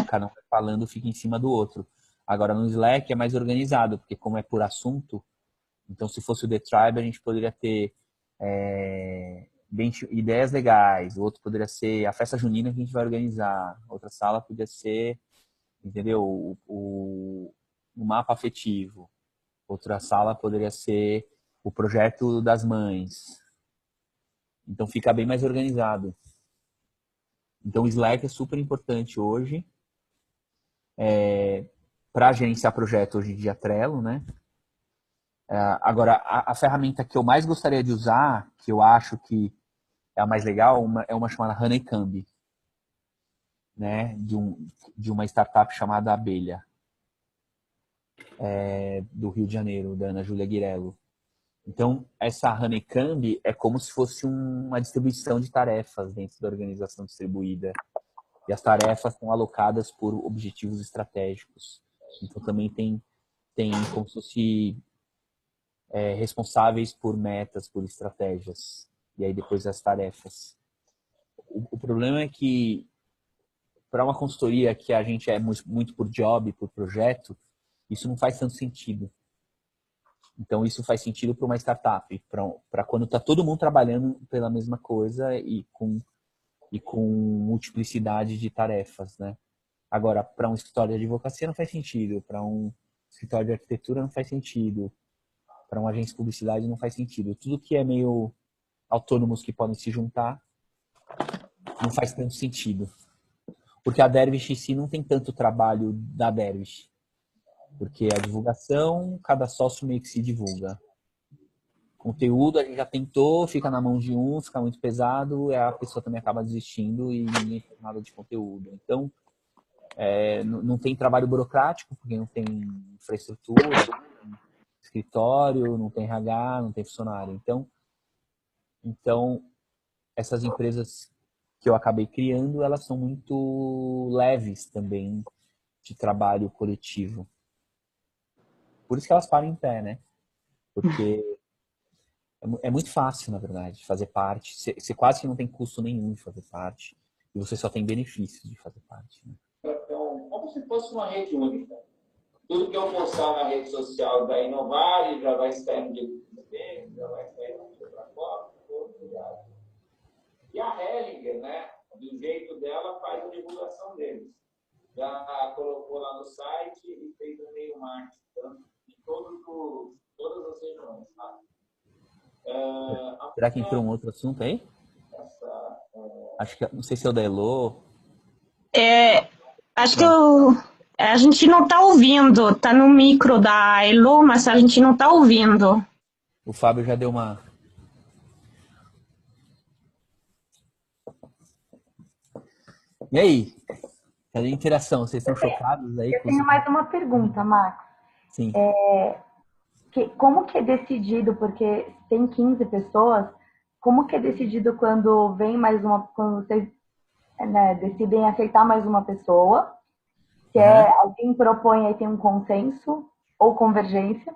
Cada um vai falando, fica em cima do outro. Agora, no Slack é mais organizado, porque como é por assunto, então se fosse o The Tribe, a gente poderia ter ideias legais. O outro poderia ser a festa junina que a gente vai organizar. Outra sala podia ser, entendeu? O mapa afetivo. Outra sala poderia ser o projeto das mães. Então fica bem mais organizado. Então o Slack é super importante hoje. Para gerenciar projeto hoje em dia, Trello, né? Agora, a ferramenta que eu mais gostaria de usar, que eu acho que é a mais legal, é uma chamada Honeycomb, né? De uma startup chamada Abelha, do Rio de Janeiro, da Ana Júlia Guirello. Então, essa Honeycomb é como se fosse uma distribuição de tarefas dentro da organização distribuída. E as tarefas são alocadas por objetivos estratégicos. Então, também tem como se fosse responsáveis por metas, por estratégias. E aí depois as tarefas. O problema é que para uma consultoria que a gente é muito por job, por projeto, isso não faz tanto sentido. Então isso faz sentido para uma startup, para quando está todo mundo trabalhando pela mesma coisa e com multiplicidade de tarefas, né? Agora, para um escritório de advocacia não faz sentido, para um escritório de arquitetura não faz sentido, para uma agência de publicidade não faz sentido. Tudo que é meio autônomos que podem se juntar não faz tanto sentido. Porque a Dervish em si não tem tanto trabalho da Dervish. Porque a divulgação, cada sócio meio que se divulga. Conteúdo, a gente já tentou, fica na mão de um, fica muito pesado, e a pessoa também acaba desistindo e ninguém faz nada de conteúdo. Então, não tem trabalho burocrático, porque não tem infraestrutura, não tem escritório, não tem RH, não tem funcionário. Então essas empresas que eu acabei criando, elas são muito leves também de trabalho coletivo. Por isso que elas param em pé, né? Porque é muito fácil, na verdade, fazer parte. Você quase que não tem custo nenhum de fazer parte. E você só tem benefícios de fazer parte. Né? Então, como se fosse uma rede única. Tudo que eu postar na rede social da Inovare já vai sair no dia do já vai sair no dia para fora, todo lugar. E a Hellinger, né, do jeito dela, faz a divulgação deles. Já colocou lá no site e fez o meio marketing de todas as regiões. Tá? Será que entrou um outro assunto aí? Acho que, não sei se é o da Elo. Acho que a gente não está ouvindo. Está no micro da Elo, mas a gente não está ouvindo. O Fábio já deu uma... E aí? Cadê a interação? Vocês estão chocados aí? Eu tenho mais uma pergunta, Max. Sim. Como que é decidido, porque tem 15 pessoas, como que é decidido quando vem mais quando vocês decidem aceitar mais uma pessoa? Se alguém propõe aí tem um consenso ou convergência?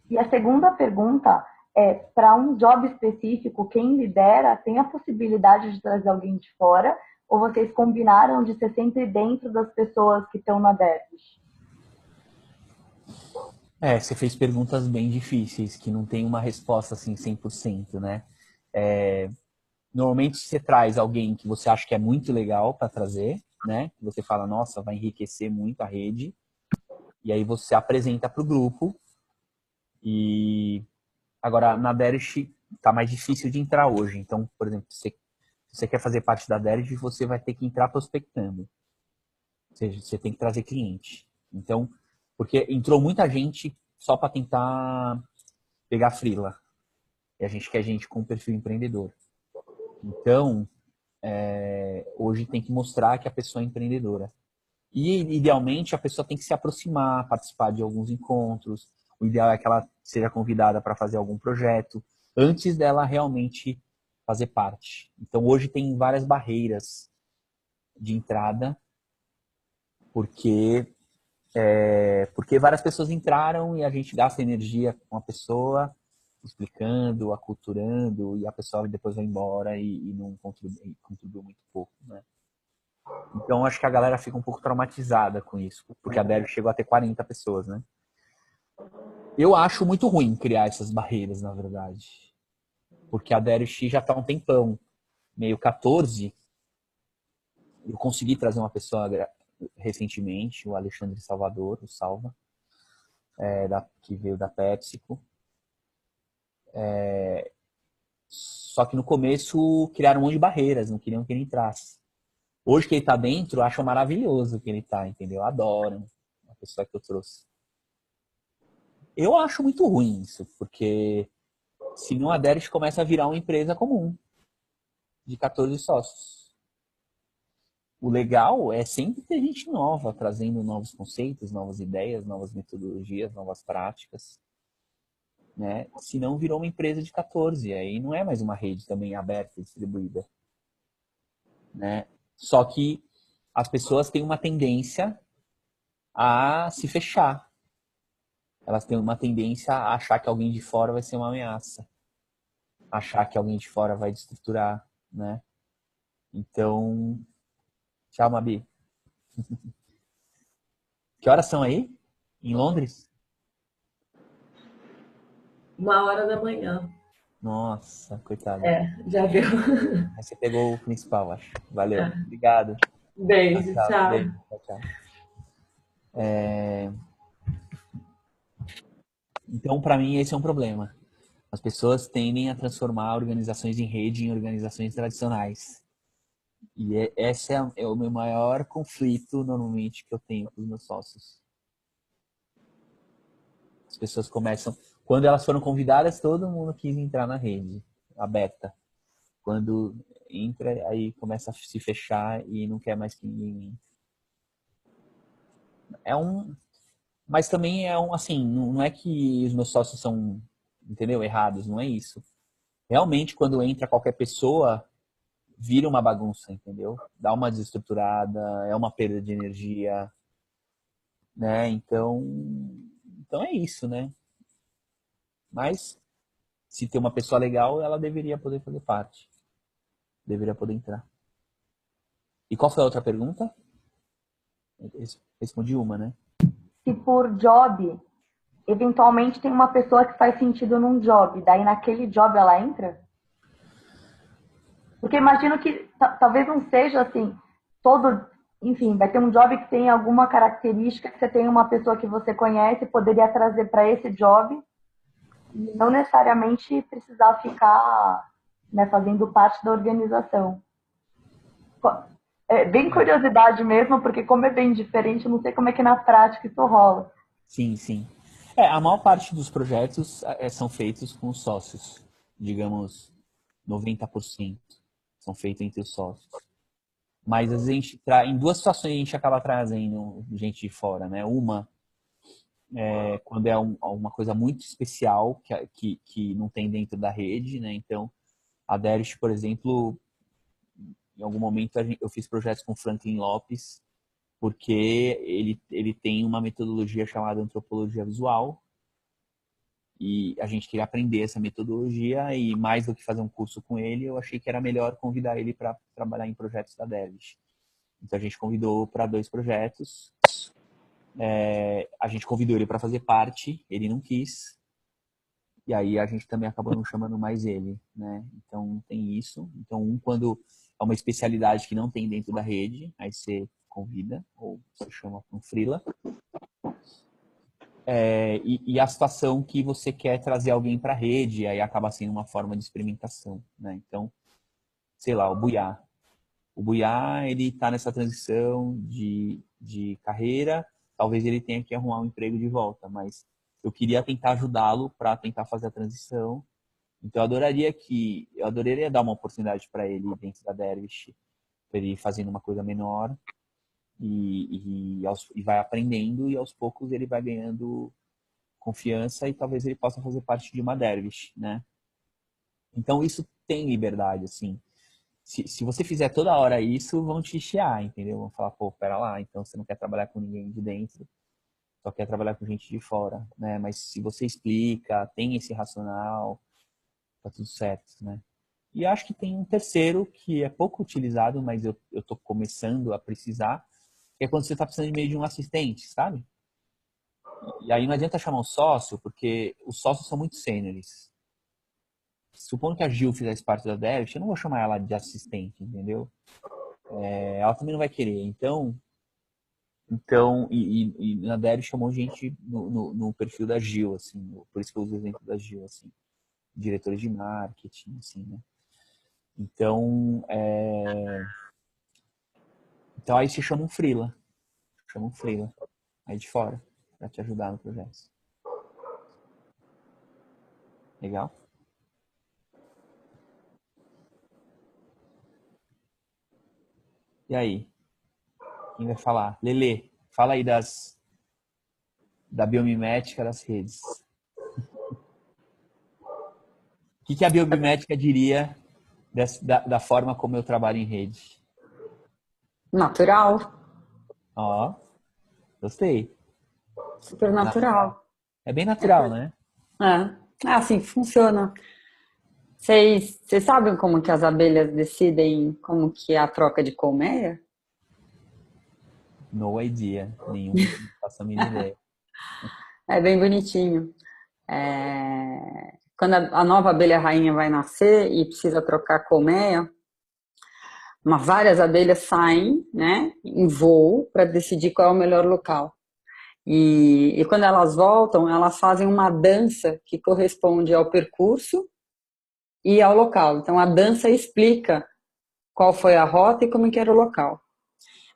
E a segunda pergunta é, para um job específico, quem lidera tem a possibilidade de trazer alguém de fora? Ou vocês combinaram de ser sempre dentro das pessoas que estão na Dervish? Você fez perguntas bem difíceis, que não tem uma resposta assim 100%, né? Normalmente você traz alguém que você acha que é muito legal para trazer, né? Que você fala, nossa, vai enriquecer muito a rede. E aí você apresenta para o grupo. E agora, na Dervish tá mais difícil de entrar hoje. Então, por exemplo, se você quer fazer parte da Dervish, você vai ter que entrar prospectando. Ou seja, você tem que trazer cliente. Então, porque entrou muita gente só para tentar pegar freela. E a gente quer gente com perfil empreendedor. Então, hoje tem que mostrar que a pessoa é empreendedora. E, idealmente, a pessoa tem que se aproximar, participar de alguns encontros. O ideal é que ela seja convidada para fazer algum projeto antes dela realmente fazer parte. Então, hoje tem várias barreiras de entrada, porque várias pessoas entraram e a gente gasta energia com a pessoa, explicando, aculturando, e a pessoa depois vai embora e não contribui muito pouco, né? Então, acho que a galera fica um pouco traumatizada com isso, porque a Derby chegou a ter 40 pessoas, né? Eu acho muito ruim criar essas barreiras, na verdade. Porque a Derby já tá há um tempão, meio 14. Eu consegui trazer uma pessoa recentemente, o Alexandre Salvador, o Salva, que veio da PepsiCo. Só que no começo criaram um monte de barreiras, não queriam que ele entrasse. Hoje que ele tá dentro, acham maravilhoso que ele tá, entendeu? Adoram a pessoa que eu trouxe. Eu acho muito ruim isso, porque senão a Derek começa a virar uma empresa comum, de 14 sócios. O legal é sempre ter gente nova, trazendo novos conceitos, novas ideias, novas metodologias, novas práticas. Né? Senão virou uma empresa de 14, aí não é mais uma rede também aberta e distribuída. Né? Só que as pessoas têm uma tendência a se fechar. Elas têm uma tendência a achar que alguém de fora vai ser uma ameaça. Achar que alguém de fora vai destruturar, né? Então, tchau, Mabi. Que horas são aí? Em Londres? 1h da manhã. Nossa, coitada. Já viu? Mas você pegou o principal, acho. Valeu. É. Obrigado. Beijo, Tchau. tchau. Beijo. Tchau. Então, para mim, esse é um problema. As pessoas tendem a transformar organizações em rede em organizações tradicionais. E esse é o meu maior conflito, normalmente, que eu tenho com os meus sócios. As pessoas começam... Quando elas foram convidadas, todo mundo quis entrar na rede aberta. Quando entra, aí começa a se fechar e não quer mais que ninguém entre. Mas também assim, não é que os meus sócios são, entendeu, errados, não é isso. Realmente, quando entra qualquer pessoa, vira uma bagunça, entendeu? Dá uma desestruturada, é uma perda de energia, né? Então é isso, né? Mas se tem uma pessoa legal, ela deveria poder fazer parte. Deveria poder entrar. E qual foi a outra pergunta? Respondi uma, né? Se por job, eventualmente tem uma pessoa que faz sentido num job, daí naquele job ela entra? Porque imagino que talvez não seja assim, enfim, vai ter um job que tem alguma característica que você tem uma pessoa que você conhece, poderia trazer para esse job, e não necessariamente precisar ficar, né, fazendo parte da organização. É bem curiosidade mesmo, porque como é bem diferente, eu não sei como é que na prática isso rola. Sim, sim. A maior parte dos projetos são feitos com os sócios. Digamos, 90% são feitos entre os sócios. Mas às vezes em duas situações a gente acaba trazendo gente de fora, né? Uma é quando é uma coisa muito especial que não tem dentro da rede, né? Então, a Derish, por exemplo, em algum momento eu fiz projetos com Franklin Lopes, porque ele tem uma metodologia chamada antropologia visual, e a gente queria aprender essa metodologia, e mais do que fazer um curso com ele, eu achei que era melhor convidar ele para trabalhar em projetos da Derish. Então a gente convidou para 2 projetos. A gente convidou ele para fazer parte, ele não quis. E aí a gente também acabou não chamando mais ele, né? Então tem isso. Então quando é uma especialidade que não tem dentro da rede, aí você convida ou você chama para um freela. E a situação que você quer trazer alguém para a rede, aí acaba sendo uma forma de experimentação, né? Então, sei lá, o Buiá. O Buiá, ele está nessa transição de carreira, talvez ele tenha que arrumar um emprego de volta, mas eu queria tentar ajudá-lo para tentar fazer a transição. Então eu adoraria dar uma oportunidade para ele dentro da Dervish, para ele ir fazendo uma coisa menor e vai aprendendo, e aos poucos ele vai ganhando confiança e talvez ele possa fazer parte de uma Dervish, né? Então isso tem liberdade, assim. Se você fizer toda hora isso, vão te chiar, entendeu? Vão falar, pô, pera lá, então você não quer trabalhar com ninguém de dentro, só quer trabalhar com gente de fora, né? Mas se você explica, tem esse racional, tá tudo certo, né? E acho que tem um terceiro que é pouco utilizado, mas eu estou começando a precisar, que é quando você está precisando de meio de um assistente, sabe? E aí não adianta chamar um sócio, porque os sócios são muito sêniores. Supondo que a Gil fizesse parte da Dervish, eu não vou chamar ela de assistente, entendeu? Ela também não vai querer. E na Dervish chamou gente no perfil da Gil, assim. Por isso que eu uso o exemplo da Gil, assim. Diretores de marketing, assim, né? Então, então aí você chama um freela. Chama um freela aí de fora para te ajudar no projeto. Legal? E aí? Quem vai falar? Lelê, fala aí da biomimética das redes. O que a biomimética diria da forma como eu trabalho em rede? Natural. Ó, gostei. Super natural. É bem natural, né? É assim que funciona. Vocês sabem como que as abelhas decidem como que é a troca de colmeia? No idea. Nenhum. Não faço a mínima ideia. É bem bonitinho. Quando a nova abelha rainha vai nascer e precisa trocar colmeia, várias abelhas saem, né, em voo para decidir qual é o melhor local. E quando elas voltam, elas fazem uma dança que corresponde ao percurso e ao local. Então, a dança explica qual foi a rota e como que era o local.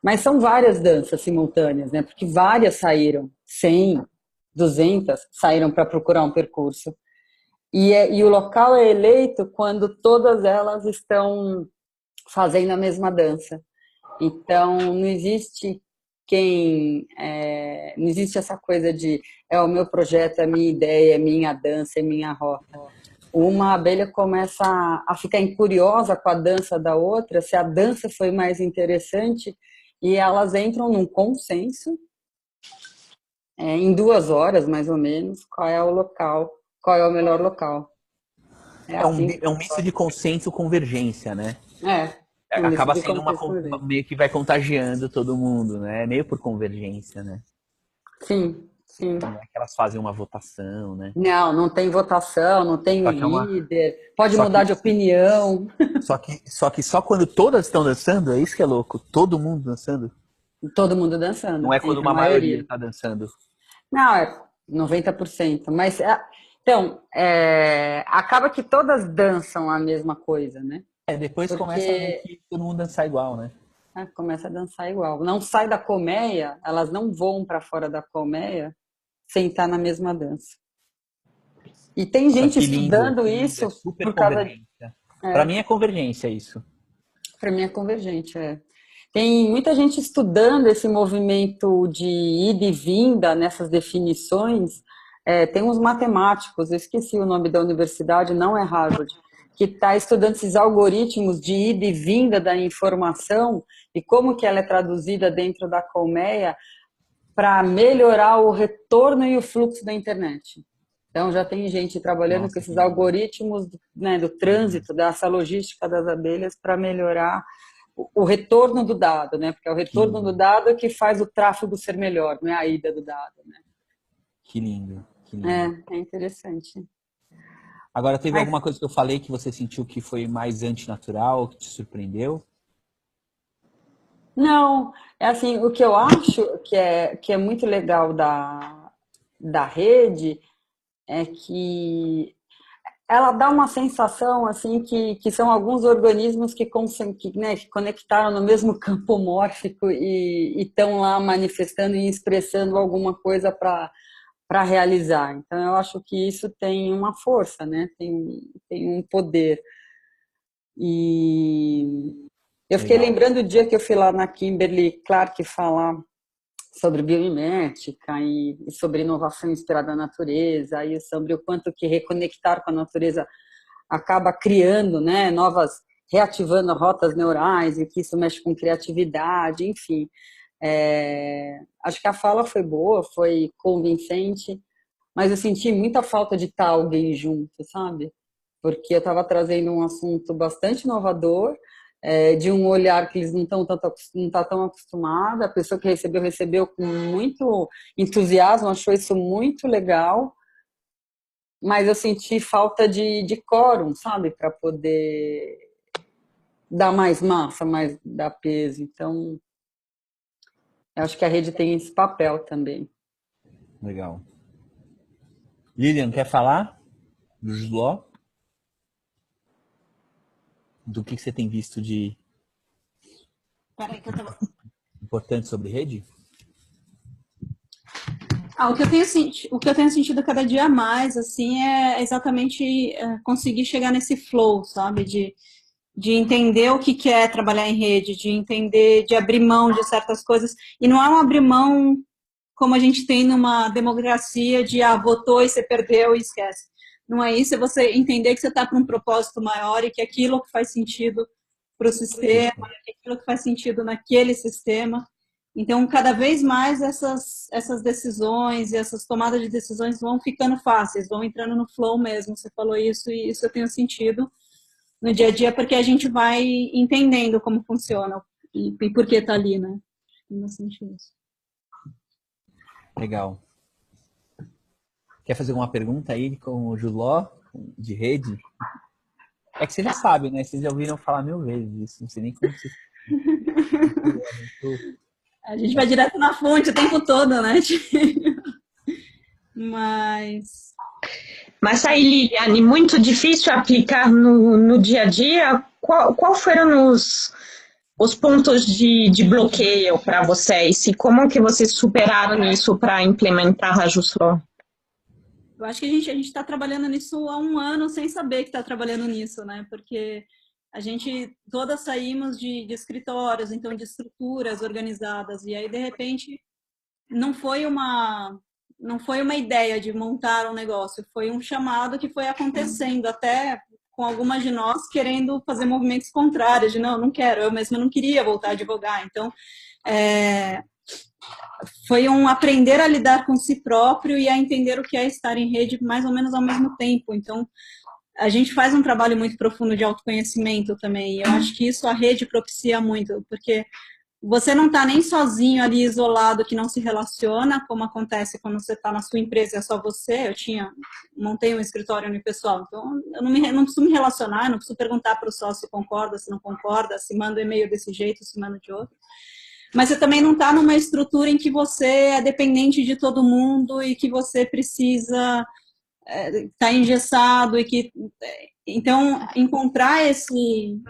Mas são várias danças simultâneas, né? Porque várias saíram, 100, 200 saíram para procurar um percurso. E o local é eleito quando todas elas estão fazendo a mesma dança. Então, não existe não existe essa coisa de é o meu projeto, é a minha ideia, é minha dança, é minha rota. Uma abelha começa a ficar curiosa com a dança da outra, se a dança foi mais interessante, e elas entram num consenso, em 2 horas, mais ou menos, qual é o local, qual é o melhor local. É um misto de consenso e convergência, né? Acaba sendo meio que vai contagiando todo mundo, né? Meio por convergência, né? Sim, sim. Não é que elas fazem uma votação, né? Não tem votação, não tem líder, pode mudar de opinião. Só que só quando todas estão dançando, é isso que é louco. Todo mundo dançando. Todo mundo dançando. Não é quando uma maioria está dançando. Não, é 90%. Mas, então, acaba que todas dançam a mesma coisa, né? Depois começa a ver que todo mundo dançar igual, né? Começa a dançar igual. Não sai da colmeia, elas não voam para fora da colmeia sem estar na mesma dança. E tem gente estudando isso é super por causa convergência. Para mim é convergência isso. Para mim é convergente, Tem muita gente estudando esse movimento de ida e vinda nessas definições. Tem uns matemáticos, eu esqueci o nome da universidade, não é Harvard, que está estudando esses algoritmos de ida e vinda da informação e como que ela é traduzida dentro da colmeia para melhorar o retorno e o fluxo da internet. Então, já tem gente trabalhando com esses algoritmos, né, do trânsito, dessa logística das abelhas para melhorar o retorno do dado, né? Porque é o retorno do dado que faz o tráfego ser melhor, não é a ida do dado, né? Que lindo. É interessante. Agora, teve alguma coisa que eu falei que você sentiu que foi mais antinatural, que te surpreendeu? Não, assim, o que eu acho que é muito legal da rede é que ela dá uma sensação assim que são alguns organismos que conectaram no mesmo campo mórfico e estão lá manifestando e expressando alguma coisa para realizar. Então, eu acho que isso tem uma força, né? Tem um poder. E eu fiquei lembrando o dia que eu fui lá na Kimberly Clark falar sobre biomimética e sobre inovação inspirada na natureza e sobre o quanto que reconectar com a natureza acaba criando, né, reativando rotas neurais e que isso mexe com criatividade, enfim. Acho que a fala foi boa, foi convincente, mas eu senti muita falta de estar alguém junto, sabe? porque eu estava trazendo um assunto bastante inovador, de um olhar que eles não tá tão acostumados. A pessoa que recebeu com muito entusiasmo, achou isso muito legal, mas eu senti falta de quórum, sabe, para poder dar mais massa, mais dar peso. Então, eu acho que a rede tem esse papel também. Legal. Lilian, quer falar do Jusló? Do que você tem visto de Peraí que eu tava... importante sobre rede? O que eu tenho sentido cada dia mais, assim, é exatamente conseguir chegar nesse flow, sabe? De entender o que é trabalhar em rede, de entender, de abrir mão de certas coisas. E não é um abrir mão como a gente tem numa democracia de votou e você perdeu e esquece. Não é isso, é você entender que você está para um propósito maior e que aquilo que faz sentido para o sistema, que aquilo que faz sentido naquele sistema. Então, cada vez mais essas decisões e essas tomadas de decisões vão ficando fáceis, vão entrando no flow mesmo. Você falou isso e isso eu tenho sentido no dia a dia, porque a gente vai entendendo como funciona e por que está ali, né? Eu senti isso. Legal. Quer fazer uma pergunta aí com o Juló, de rede? É que você já sabe, né? Vocês já ouviram falar 1000 vezes isso. Não sei nem como você... A gente vai direto na fonte o tempo todo, né? Mas aí, Liliane, muito difícil aplicar no dia a dia. Qual foram os pontos de bloqueio para vocês? E como que vocês superaram isso para implementar a Jusló? Eu acho que a gente está trabalhando nisso há 1 ano sem saber que está trabalhando nisso, né? Porque a gente todas saímos de escritórios, então de estruturas organizadas, e aí de repente não foi uma ideia de montar um negócio, foi um chamado que foi acontecendo, até com algumas de nós querendo fazer movimentos contrários, de não quero, eu mesma não queria voltar a advogar. Então, foi um aprender a lidar com si próprio e a entender o que é estar em rede mais ou menos ao mesmo tempo. Então, a gente faz um trabalho muito profundo de autoconhecimento também, e eu acho que isso a rede propicia muito, porque você não está nem sozinho ali, isolado, que não se relaciona, como acontece quando você está na sua empresa, é só você. Montei um escritório unipessoal, então eu não preciso me relacionar, eu não preciso perguntar para o sócio se concorda, se não concorda, se manda um e-mail desse jeito, se manda de outro. Mas você também não está numa estrutura em que você é dependente de todo mundo e que você precisa estar engessado e que... Então, encontrar esse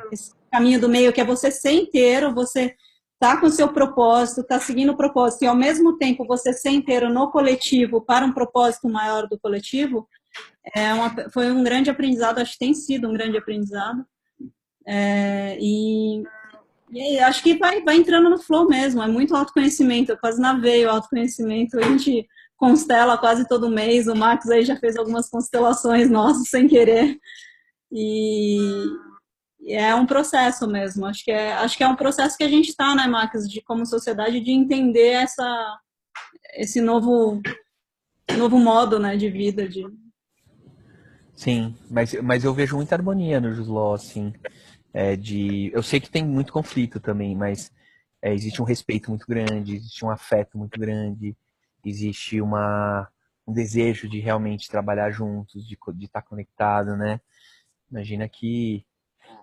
caminho do meio, que é você ser inteiro, você tá com o seu propósito, tá seguindo o propósito, e ao mesmo tempo você ser inteiro no coletivo para um propósito maior do coletivo, foi um grande aprendizado, acho que tem sido um grande aprendizado. E acho que vai entrando no flow mesmo, é muito autoconhecimento, eu quase navei o autoconhecimento, a gente constela quase todo mês, o Max aí já fez algumas constelações nossas sem querer, e é um processo mesmo, acho que é um processo que a gente está, né, Max, de como sociedade, de entender esse novo modo, né, de vida. Sim, mas eu vejo muita harmonia no Jusló, assim, eu sei que tem muito conflito também, mas existe um respeito muito grande, existe um afeto muito grande, existe um desejo de realmente trabalhar juntos, de estar conectado, né? Imagina que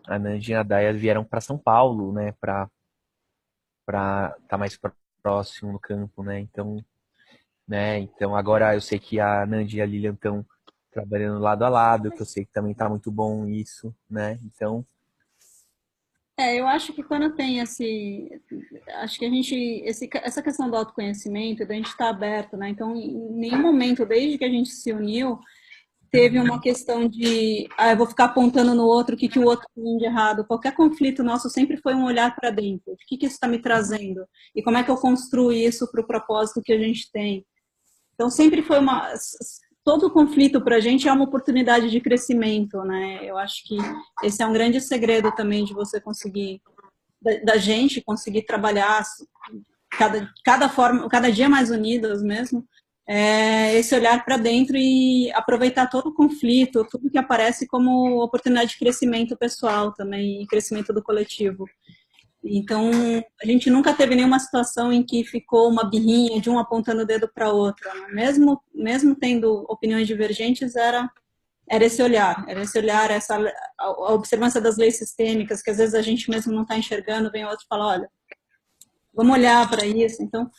a Nandi e a Daya vieram para São Paulo, né, para estar mais próximo no campo, né? Então agora eu sei que a Nandi e a Lilian estão trabalhando lado a lado, que eu sei que também está muito bom isso, né? Então eu acho que quando tem acho que essa questão do autoconhecimento, da gente estar aberto, né? Então, em nenhum momento, desde que a gente se uniu, teve uma questão de, eu vou ficar apontando no outro, o que o outro tem de errado. Qualquer conflito nosso sempre foi um olhar para dentro. O que isso está me trazendo? E como é que eu construo isso para o propósito que a gente tem? Então, sempre foi todo conflito para a gente é uma oportunidade de crescimento, né? Eu acho que esse é um grande segredo também de você conseguir, da gente conseguir trabalhar cada dia mais unidas mesmo, esse olhar para dentro e aproveitar todo o conflito, tudo que aparece como oportunidade de crescimento pessoal também, e crescimento do coletivo. Então, a gente nunca teve nenhuma situação em que ficou uma birrinha de um apontando o dedo para outra. Né? Mesmo tendo opiniões divergentes, era esse olhar, a observância das leis sistêmicas, que às vezes a gente mesmo não está enxergando, vem outro e fala, olha, vamos olhar para isso. Então,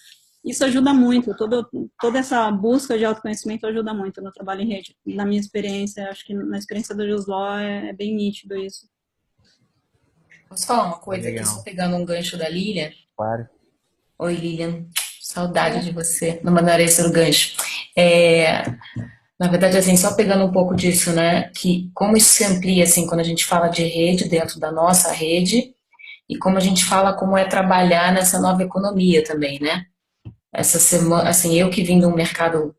isso ajuda muito, toda essa busca de autoconhecimento ajuda muito no trabalho em rede. Na minha experiência, acho que na experiência do Josló é bem nítido isso. Posso falar uma coisa aqui, Legal. só pegando um gancho da Lilian? Claro. Oi, Lilian. Saudade de você. Não mandarei ser o gancho. Na verdade, assim, só pegando um pouco disso, né? Que como isso se amplia, assim, quando a gente fala de rede dentro da nossa rede e como a gente fala como é trabalhar nessa nova economia também, né? Essa semana, assim, eu que vim de um mercado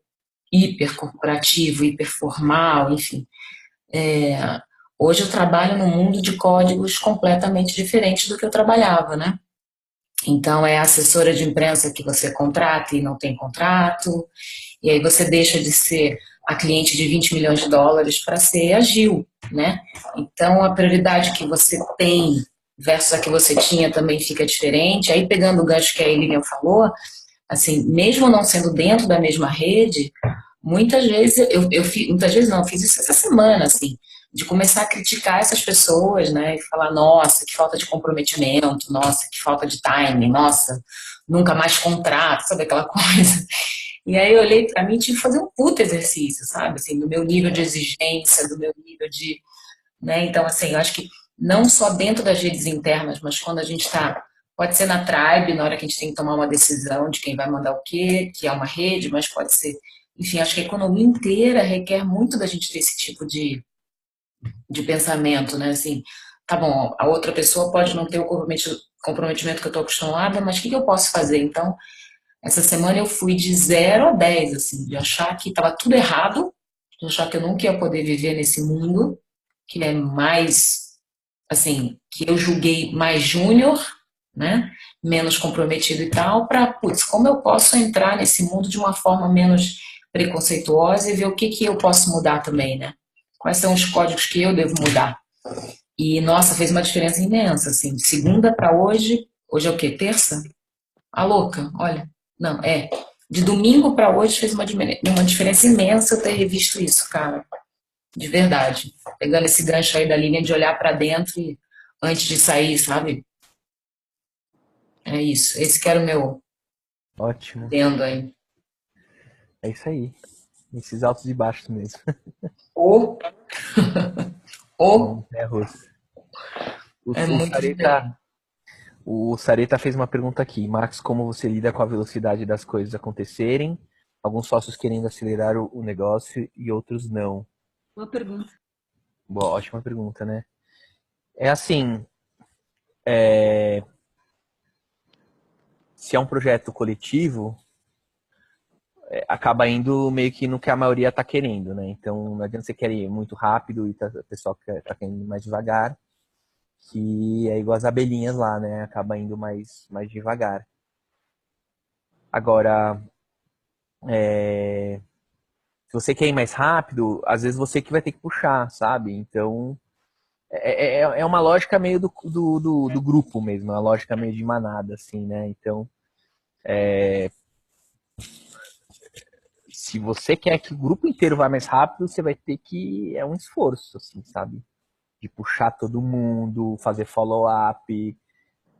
hiper corporativo, hiper formal, enfim. Hoje eu trabalho num mundo de códigos completamente diferentes do que eu trabalhava, né? Então, é a assessora de imprensa que você contrata e não tem contrato, e aí você deixa de ser a cliente de 20 milhões de dólares para ser a Gil, né? Então, a prioridade que você tem versus a que você tinha também fica diferente. Aí, pegando o gancho que a Lilian falou, assim, mesmo não sendo dentro da mesma rede, muitas vezes, muitas vezes não, eu fiz isso essa semana, assim, de começar a criticar essas pessoas, né, e falar, nossa, que falta de comprometimento, nossa, que falta de timing, nossa, nunca mais contrato, sabe aquela coisa. E aí eu olhei pra mim e tive que fazer um puto exercício, sabe, assim, do meu nível de exigência, do meu nível de, né, então, assim, eu acho que não só dentro das redes internas, mas quando a gente está, pode ser na tribe, na hora que a gente tem que tomar uma decisão de quem vai mandar o quê, que é uma rede, mas pode ser, enfim, acho que a economia inteira requer muito da gente ter esse tipo de pensamento, né? Assim, tá bom, a outra pessoa pode não ter o comprometimento que eu estou acostumada, mas o que eu posso fazer? Então, essa semana eu fui de 0 a 10, assim, de achar que estava tudo errado, de achar que eu nunca ia poder viver nesse mundo, que é mais, assim, que eu julguei mais júnior, né? Menos comprometido e tal, para, putz, como eu posso entrar nesse mundo de uma forma menos preconceituosa e ver o que eu posso mudar também, né? Quais são os códigos que eu devo mudar? E, nossa, fez uma diferença imensa, assim, de segunda para hoje é o quê? Terça? A louca, olha, não, de domingo para hoje fez uma diferença imensa eu ter revisto isso, cara, de verdade. Pegando esse gancho aí da linha de olhar para dentro e, antes de sair, sabe? É isso, esse que era o meu Ótimo. tendo aí. É isso aí. Esses altos e baixos mesmo. Ou Russo. é muito diferente. O Sareta fez uma pergunta aqui. Marcos, como você lida com a velocidade das coisas acontecerem? Alguns sócios querendo acelerar o negócio e outros não. Boa pergunta. Boa, ótima pergunta, né? É assim, se é um projeto coletivo, acaba indo meio que no que a maioria está querendo, né? Então, não adianta você querer ir muito rápido e o pessoal tá querendo ir mais devagar, que é igual as abelhinhas lá, né? Acaba indo mais devagar. Agora, se você quer ir mais rápido, às vezes você que vai ter que puxar, sabe? Então, é uma lógica meio do grupo mesmo, uma lógica meio de manada, assim, né? Então, se você quer que o grupo inteiro vá mais rápido, você vai ter que... É um esforço, assim, sabe? De puxar todo mundo, fazer follow-up.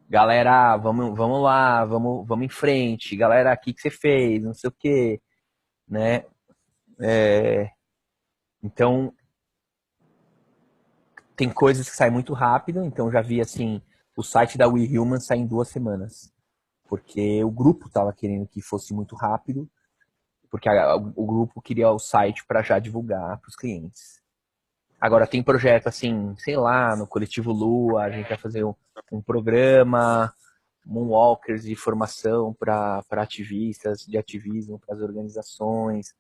Galera, vamos lá, vamos em frente. Galera, o que você fez? Não sei o quê, né? Então, tem coisas que saem muito rápido. Então, já vi, assim, o site da We Human sair em 2 semanas. Porque o grupo estava querendo que fosse muito rápido. Porque o grupo queria o site para já divulgar para os clientes. Agora, tem projeto assim, sei lá, no Coletivo Lua, a gente vai fazer um programa, Moonwalkers de formação para ativistas, de ativismo para as organizações.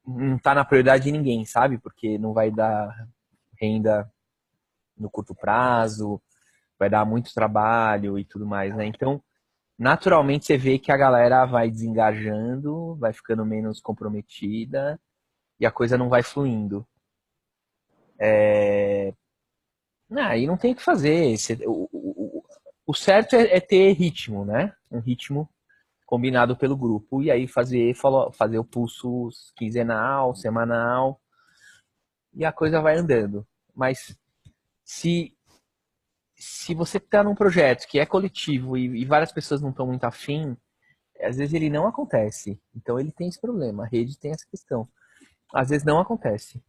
Não está na prioridade de ninguém, sabe? Porque não vai dar renda no curto prazo, vai dar muito trabalho e tudo mais, né? Então, naturalmente você vê que a galera vai desengajando, vai ficando menos comprometida e a coisa não vai fluindo. Aí não tem o que fazer. O certo é ter ritmo, né? Um ritmo combinado pelo grupo. E aí fazer o pulso quinzenal, semanal, e a coisa vai andando. Mas se você está num projeto que é coletivo e várias pessoas não estão muito afim, às vezes ele não acontece. Então ele tem esse problema, a rede tem essa questão. Às vezes não acontece.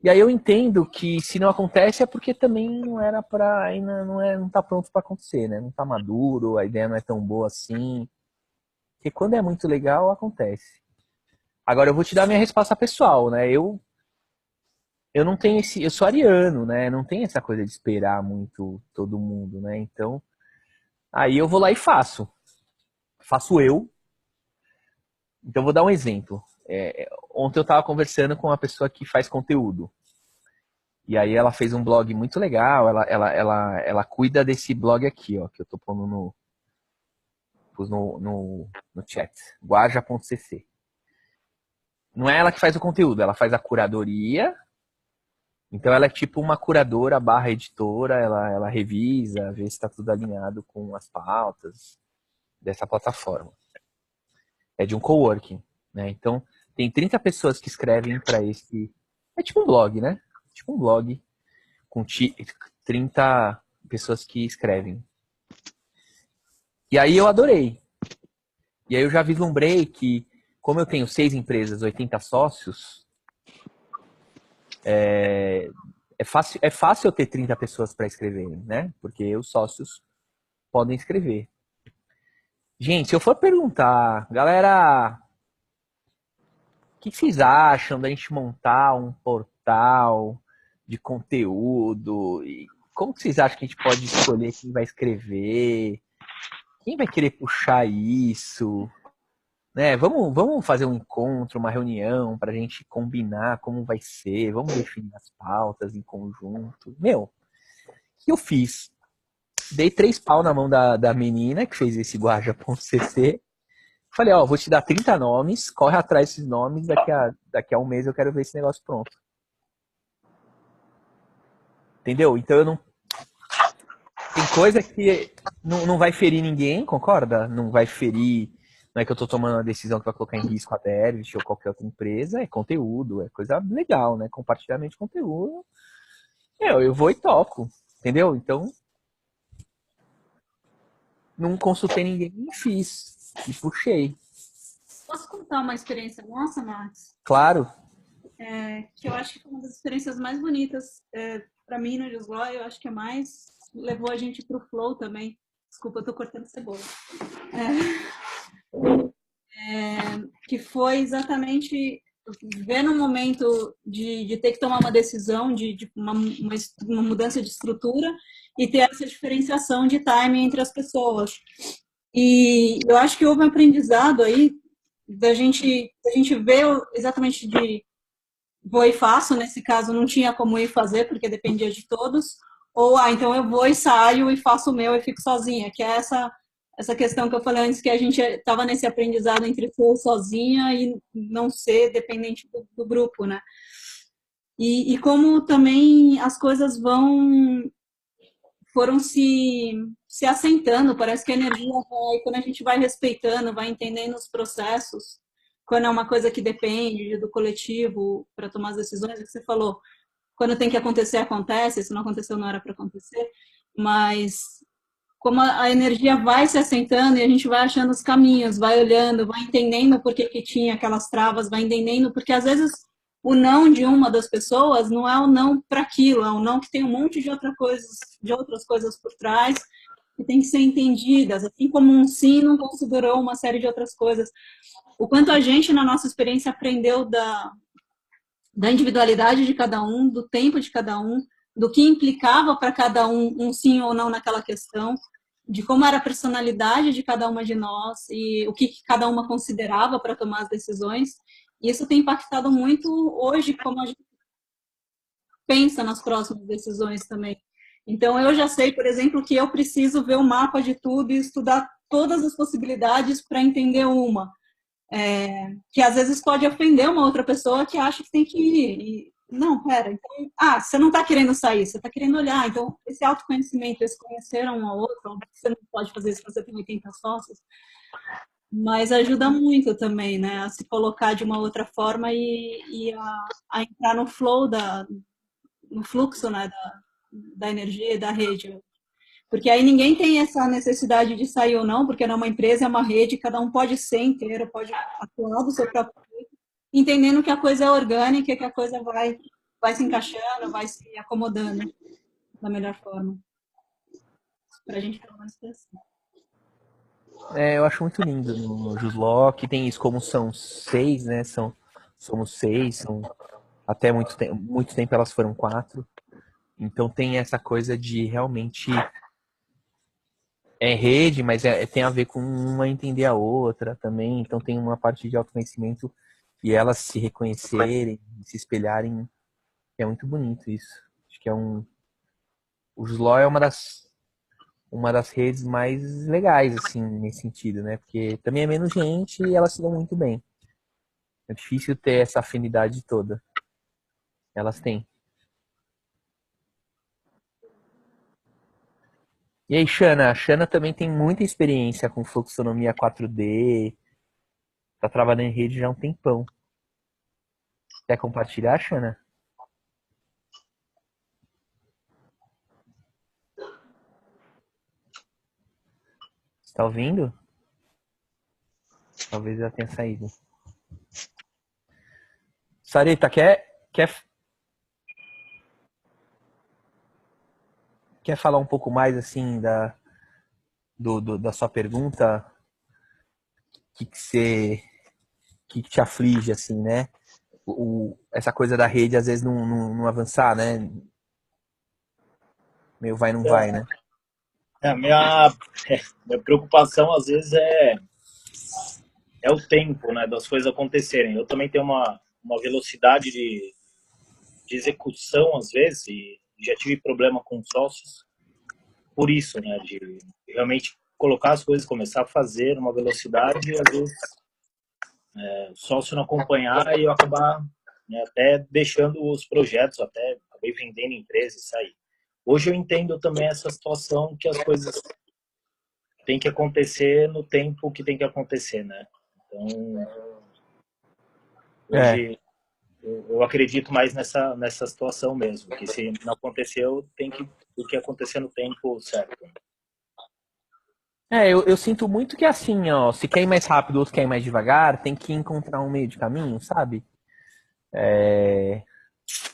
E aí eu entendo que se não acontece é porque também não era para, ainda não tá pronto para acontecer, né? Não tá maduro, a ideia não é tão boa assim. Porque quando é muito legal, acontece. Agora eu vou te dar minha resposta pessoal, né? Eu não tenho eu sou ariano, né? Não tem essa coisa de esperar muito todo mundo, né? Então, aí eu vou lá e faço. Faço eu. Então vou dar um exemplo. Ontem eu estava conversando com uma pessoa que faz conteúdo. E aí ela fez um blog muito legal. Ela cuida desse blog aqui, ó, que eu tô pondo no chat. Guarja.cc. Não é ela que faz o conteúdo, ela faz a curadoria. Então ela é tipo uma curadora / editora, ela revisa, vê se está tudo alinhado com as pautas dessa plataforma. É de um coworking, né? Então tem 30 pessoas que escrevem para esse... É tipo um blog, né? Tipo um blog com 30 pessoas que escrevem. E aí eu adorei. E aí eu já vislumbrei que, como eu tenho 6 empresas, 80 sócios, é fácil eu ter 30 pessoas para escreverem, né? Porque os sócios podem escrever. Gente, se eu for perguntar, galera, o que vocês acham da gente montar um portal de conteúdo? E como que vocês acham que a gente pode escolher quem vai escrever? Quem vai querer puxar isso? Né? Vamos fazer um encontro, uma reunião para a gente combinar como vai ser, vamos definir as pautas em conjunto. Meu, o que eu fiz? Dei 3 pau na mão da menina que fez esse guarja.cc. Falei, ó, vou te dar 30 nomes, corre atrás desses nomes, daqui a um mês eu quero ver esse negócio pronto. Entendeu? Então eu não... Tem coisa que não vai ferir ninguém, concorda? Não vai ferir... Não é que eu tô tomando uma decisão que vai colocar em risco a Dervish ou qualquer outra empresa, é conteúdo, é coisa legal, né? Compartilhamento de conteúdo. Eu vou e toco, entendeu? Então, não consultei ninguém e fiz. E puxei. Posso contar uma experiência nossa, Max? Claro. Que eu acho que foi uma das experiências mais bonitas para mim no Jusgó, eu acho que mais levou a gente para o flow também. Desculpa, eu tô cortando cebola. Que foi exatamente ver no momento de ter que tomar uma decisão, de uma mudança de estrutura e ter essa diferenciação de timing entre as pessoas. E eu acho que houve um aprendizado aí da gente ver exatamente de vou e faço, nesse caso não tinha como ir fazer porque dependia de todos, ou então eu vou e saio e faço o meu e fico sozinha, que é essa questão que eu falei antes, que a gente estava nesse aprendizado entre ser sozinha e não ser dependente do grupo, né? E como também as coisas foram se assentando, parece que a energia vai, quando a gente vai respeitando, vai entendendo os processos, quando é uma coisa que depende do coletivo para tomar as decisões, que você falou, quando tem que acontecer, acontece, se não aconteceu não era para acontecer, mas como a energia vai se assentando e a gente vai achando os caminhos, vai olhando, vai entendendo por que tinha aquelas travas, vai entendendo, porque às vezes o não de uma das pessoas não é o não para aquilo, é o não que tem um monte de outras coisas por trás que tem que ser entendidas, assim como um sim não considerou uma série de outras coisas. O quanto a gente, na nossa experiência, aprendeu da individualidade de cada um, do tempo de cada um, do que implicava para cada um sim ou não naquela questão, de como era a personalidade de cada uma de nós e o que cada uma considerava para tomar as decisões. E isso tem impactado muito hoje como a gente pensa nas próximas decisões também. Então, eu já sei, por exemplo, que eu preciso ver o mapa de tudo e estudar todas as possibilidades para entender uma. Que às vezes pode ofender uma outra pessoa que acha que tem que ir. Não, pera, então, você não está querendo sair, você está querendo olhar. Então, esse autoconhecimento, esse conhecer um ao outro, você não pode fazer isso se você tem 80 sócios, mas ajuda muito também, né, a se colocar de uma outra forma e a entrar no flow, no fluxo, né, da energia e da rede. Porque aí ninguém tem essa necessidade de sair ou não, porque numa empresa é uma rede, cada um pode ser inteiro, pode atuar do seu próprio jeito, entendendo que a coisa é orgânica, que a coisa vai se encaixando, vai se acomodando da melhor forma. Para a gente, pelo menos, ter assim. Eu acho muito lindo no Juslock, que tem isso, como são 6, né? Somos 6, até muito tempo elas foram 4. Então tem essa coisa de realmente rede, mas tem a ver com uma entender a outra também. Então tem uma parte de autoconhecimento e elas se reconhecerem, se espelharem. É muito bonito isso. Acho que o Juslock é uma das redes mais legais, assim, nesse sentido, né? Porque também é menos gente e elas se dão muito bem. É difícil ter essa afinidade toda. Elas têm. E aí, Xana? A Xana também tem muita experiência com fluxonomia 4D. Tá trabalhando em rede já há um tempão. Quer compartilhar, Xana? Você tá ouvindo? Talvez ela tenha saído. Sarita, quer falar um pouco mais, assim, da sua pergunta? O que te aflige, assim, né? Essa coisa da rede, às vezes, não avançar, né? Meio vai, não vai, né? Minha preocupação, às vezes, é o tempo, né, das coisas acontecerem. Eu também tenho uma velocidade de execução, às vezes, e já tive problema com sócios por isso, né, de realmente colocar as coisas, começar a fazer uma velocidade e, às vezes, o sócio não acompanhar e eu acabar, né, até deixando os projetos, até acabei vendendo empresa e sair. Hoje eu entendo também essa situação que as coisas têm que acontecer no tempo que tem que acontecer, né? Então, hoje eu acredito mais nessa situação mesmo, que se não aconteceu, tem que acontecer no tempo certo. Eu sinto muito que assim, ó, se quer ir mais rápido ou se quer ir mais devagar, tem que encontrar um meio de caminho, sabe?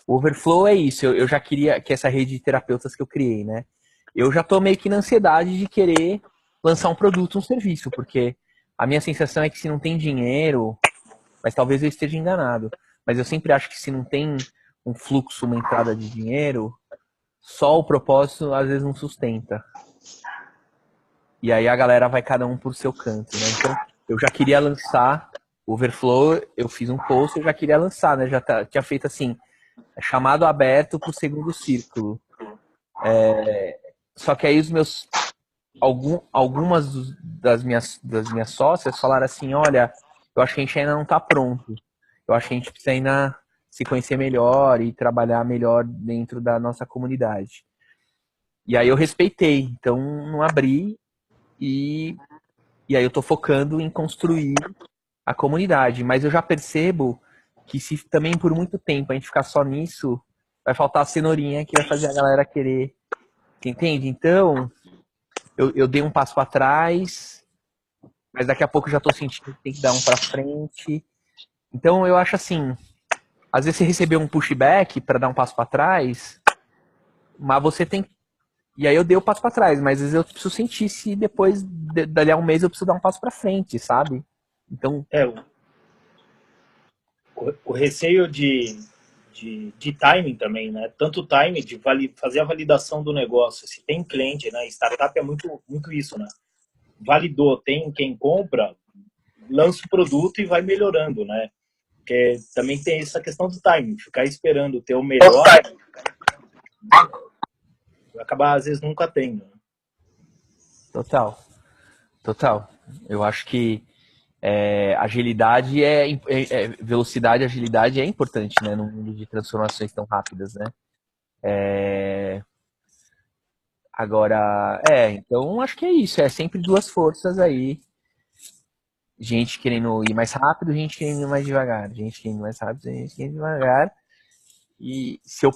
O Overflow é isso, eu já queria que essa rede de terapeutas que eu criei, né? Eu já tô meio que na ansiedade de querer lançar um produto, um serviço, porque a minha sensação é que se não tem dinheiro, mas talvez eu esteja enganado, mas eu sempre acho que se não tem um fluxo, uma entrada de dinheiro, só o propósito às vezes não sustenta. E aí a galera vai cada um por seu canto, né? Então eu já queria lançar o Overflow, eu fiz um post, eu já queria lançar, né? Tinha feito assim, chamado aberto pro segundo círculo. Só que aí algumas das minhas sócias falaram assim, olha, eu acho que a gente ainda não tá pronto. Eu acho que a gente precisa ainda se conhecer melhor e trabalhar melhor dentro da nossa comunidade. E aí eu respeitei, então não abri e aí eu tô focando em construir a comunidade. Mas eu já percebo que se também por muito tempo a gente ficar só nisso, vai faltar a cenourinha que vai fazer a galera querer. Entende? Então, eu dei um passo para trás, mas daqui a pouco eu já tô sentindo que tem que dar um para frente. Então eu acho assim, às vezes você recebeu um pushback para dar um passo para trás, mas você tem. E aí eu dei o passo para trás, mas às vezes eu preciso sentir se depois, dali a um mês, eu preciso dar um passo para frente, sabe? Então. O receio de timing também, né? Tanto timing de fazer a validação do negócio. Se tem cliente, né? Startup é muito, muito isso, né? Validou, tem quem compra, lança o produto e vai melhorando, né? Porque também tem essa questão do timing, ficar esperando ter o melhor, vai acabar às vezes nunca tendo. Total. Total. Eu acho que agilidade velocidade e agilidade é importante, né, num mundo de transformações tão rápidas, né? Agora, então acho que é isso, é sempre duas forças aí, gente querendo ir mais rápido, gente querendo ir mais devagar, gente querendo ir mais rápido, gente querendo ir devagar, e se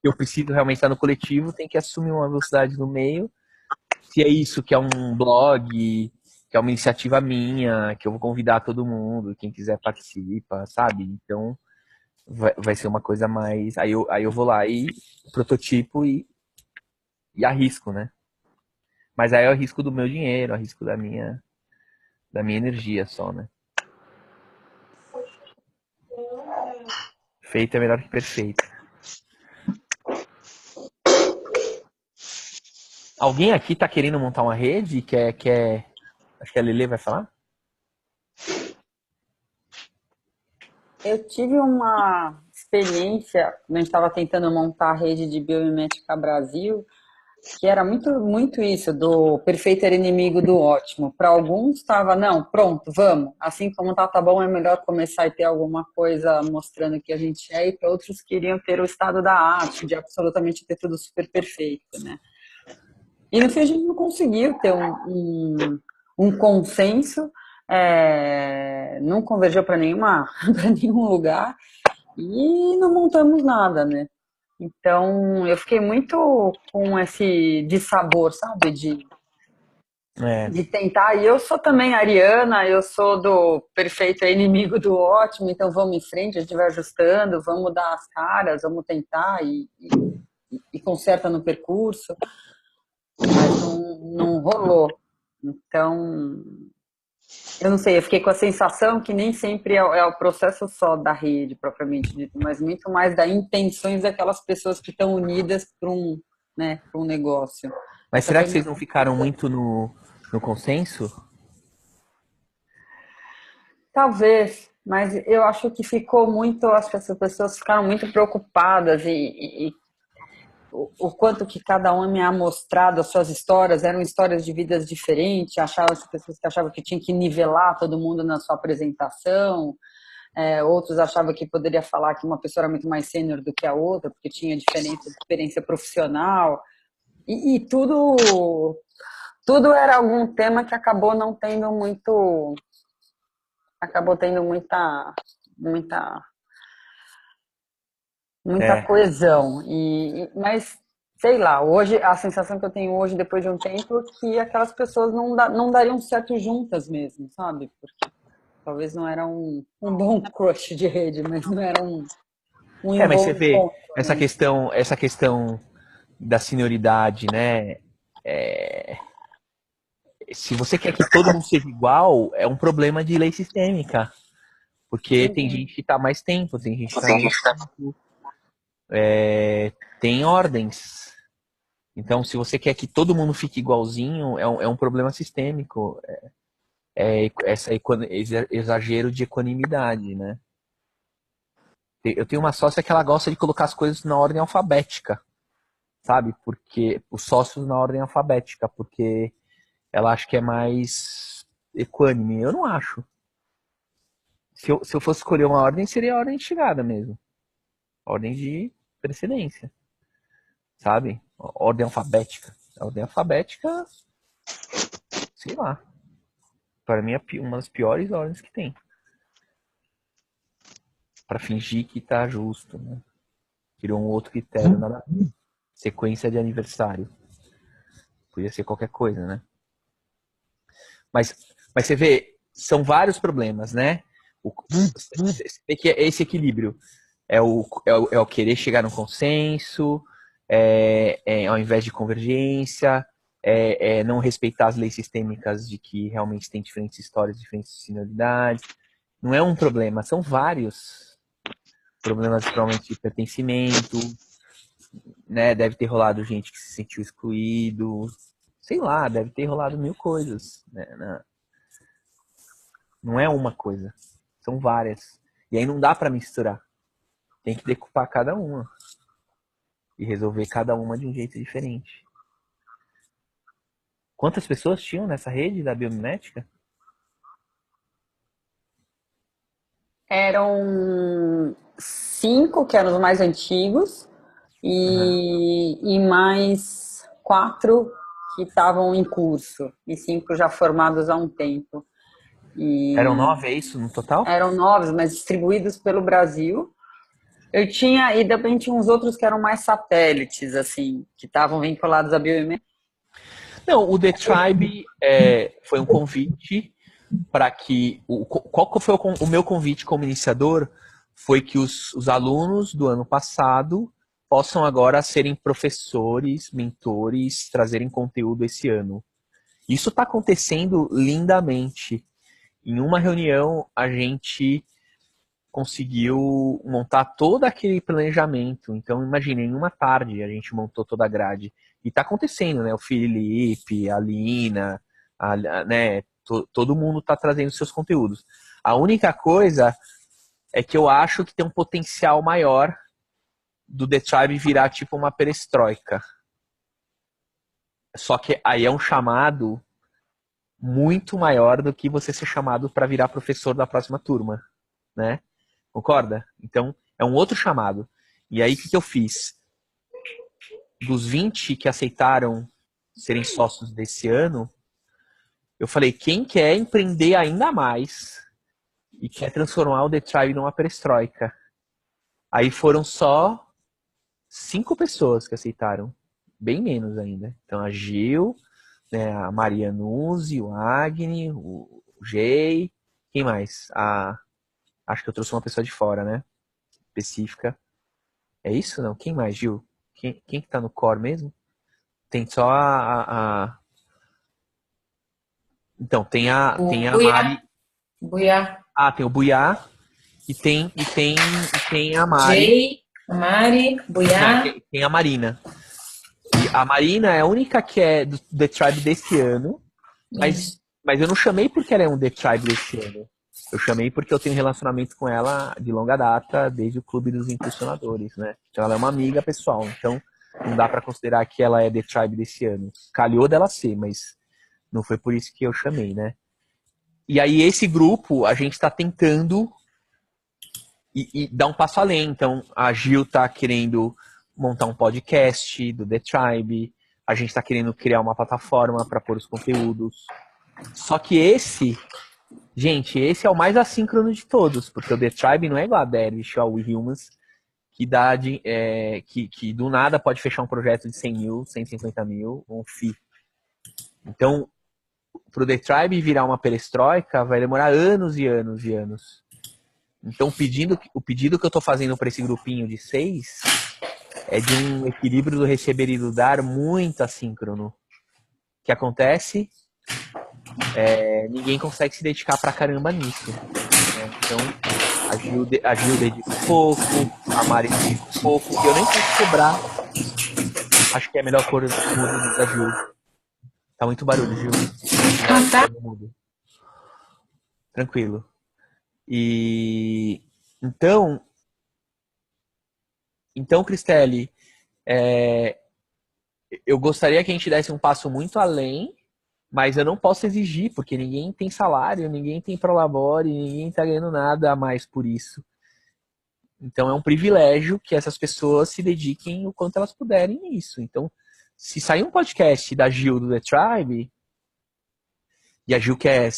eu preciso realmente estar no coletivo, tem que assumir uma velocidade no meio, se é isso que é um blog, que é uma iniciativa minha, que eu vou convidar todo mundo, quem quiser participa, sabe? Então vai ser uma coisa mais. Aí eu vou lá e prototipo e arrisco, né? Mas aí eu arrisco do meu dinheiro, arrisco da minha energia só, né? Feito é melhor que perfeito. Alguém aqui tá querendo montar uma rede? Acho que a Lelê vai falar? Eu tive uma experiência quando a gente estava tentando montar a rede de biomimética Brasil, que era muito, muito isso, do perfeito era inimigo do ótimo. Para alguns estava, não, pronto, vamos. Assim como tá bom, é melhor começar e ter alguma coisa mostrando que a gente é, e para outros queriam ter o estado da arte, de absolutamente ter tudo super perfeito, né? E no fim a gente não conseguiu ter um consenso, não convergiu para nenhum lugar e não montamos nada, né? Então eu fiquei muito com esse dissabor, sabe? De tentar. E eu sou também ariana, eu sou do perfeito é inimigo do ótimo, então vamos em frente, a gente vai ajustando, vamos dar as caras, vamos tentar e conserta no percurso. Mas não rolou. Então, eu não sei, eu fiquei com a sensação que nem sempre é o processo só da rede, propriamente dito, mas muito mais das intenções daquelas pessoas que estão unidas para um negócio. Mas Essa será foi que vocês não ficaram muito no consenso? Talvez, mas eu acho que ficou muito, acho que essas pessoas ficaram muito preocupadas e o quanto que cada um me ha mostrado as suas histórias, eram histórias de vidas diferentes, as pessoas que achavam que tinha que nivelar todo mundo na sua apresentação, outros achavam que poderia falar que uma pessoa era muito mais sênior do que a outra, porque tinha diferença de experiência profissional, e tudo era algum tema que acabou não tendo muito, acabou tendo muita coesão. Mas, sei lá, hoje, a sensação que eu tenho hoje, depois de um tempo, é que aquelas pessoas não dariam certo juntas mesmo, sabe? Porque talvez não era um bom crush de rede, mas não era um Mas bom você vê encontro, essa né? questão da senioridade, né? Se você quer que todo mundo seja igual, é um problema de lei sistêmica. Porque tem gente que está mais tempo, tem gente que está menos tempo. Tem ordens. Então, se você quer que todo mundo fique igualzinho, é um problema sistêmico. Esse exagero de equanimidade, né? Eu tenho uma sócia que ela gosta de colocar as coisas na ordem alfabética, sabe? Porque os sócios na ordem alfabética, porque ela acha que é mais equânime. Eu não acho. Se eu fosse escolher uma ordem, seria a ordem de chegada mesmo. Ordem de precedência. Sabe? Ordem alfabética. A ordem alfabética, sei lá. Para mim é uma das piores ordens que tem. Para fingir que tá justo, né? Criou um outro critério, nada. Sequência de aniversário. Podia ser qualquer coisa, né? Mas você vê, são vários problemas, né? Você vê que esse equilíbrio é o querer chegar num consenso, ao invés de convergência, não respeitar as leis sistêmicas de que realmente tem diferentes histórias, diferentes senioridades. Não é um problema, são vários problemas, provavelmente, de pertencimento, né? Deve ter rolado gente que se sentiu excluído, sei lá, deve ter rolado mil coisas, né? Não é uma coisa, são várias. E aí não dá para misturar. Tem que decupar cada uma e resolver cada uma de um jeito diferente. Quantas pessoas tinham nessa rede da biomimética? Eram 5, que eram os mais antigos, e mais 4 que estavam em curso, e 5 já formados há um tempo. Eram 9, é isso, no total? Eram 9, mas distribuídos pelo Brasil. Eu tinha, e também tinha uns outros que eram mais satélites, assim, que estavam vinculados à biomimética. Não, o The Tribe foi um convite para que... Qual foi o meu convite como iniciador? Foi que os alunos do ano passado possam agora serem professores, mentores, trazerem conteúdo esse ano. Isso está acontecendo lindamente. Em uma reunião, a gente conseguiu montar todo aquele planejamento. Então, imagina, em uma tarde a gente montou toda a grade. E está acontecendo, né? O Felipe, a Lina, né? Todo mundo está trazendo seus conteúdos. A única coisa é que eu acho que tem um potencial maior do The Tribe virar tipo uma perestroika. Só que aí é um chamado muito maior do que você ser chamado para virar professor da próxima turma, né? Concorda? Então, é um outro chamado. E aí, o que eu fiz? Dos 20 que aceitaram serem sócios desse ano, eu falei, quem quer empreender ainda mais e quer transformar o The Tribe numa perestroika? Aí foram só 5 pessoas que aceitaram. Bem menos ainda. Então, a Gil, né, a Maria Nuzzi, o Agni, o Jay, quem mais? Acho que eu trouxe uma pessoa de fora, né? Específica. É isso? Não? Quem mais, Gil? Quem que tá no core mesmo? Tem só Então, tem a Mari... Buiá. Tem o Buiá e tem a Mari. Jay, Mari, Buiá. Não, tem a Marina. E a Marina é a única que é do The Tribe desse ano, mas eu não chamei porque ela é um The Tribe desse ano. Eu chamei porque eu tenho relacionamento com ela de longa data, desde o Clube dos Impulsionadores, né? Então ela é uma amiga pessoal, então não dá pra considerar que ela é The Tribe desse ano. Calhou dela ser, mas não foi por isso que eu chamei, né? E aí esse grupo, a gente tá tentando e dar um passo além. Então a Gil tá querendo montar um podcast do The Tribe, a gente tá querendo criar uma plataforma para pôr os conteúdos. Só que esse é o mais assíncrono de todos, porque o The Tribe não é igual a Dervish ou We Humans, que do nada pode fechar um projeto de 100 mil, 150 mil, um FII. Então, pro The Tribe virar uma perestroika, vai demorar anos e anos e anos. Então, o pedido que eu tô fazendo para esse grupinho de 6 é de um equilíbrio do receber e do dar muito assíncrono. O que acontece? Ninguém consegue se dedicar pra caramba nisso, né? Então a Gil dedica um pouco, a Mari dedica um pouco, e eu nem posso cobrar. Acho que é a melhor cor da Gil. Tá muito barulho, Gil. Tá. Tranquilo. E então, Cristelle, eu gostaria que a gente desse um passo muito além, mas eu não posso exigir, porque ninguém tem salário, ninguém tem prolabore, ninguém tá ganhando nada a mais por isso. Então é um privilégio que essas pessoas se dediquem o quanto elas puderem nisso. Então, se sair um podcast da Gil do The Tribe, e a Gil quer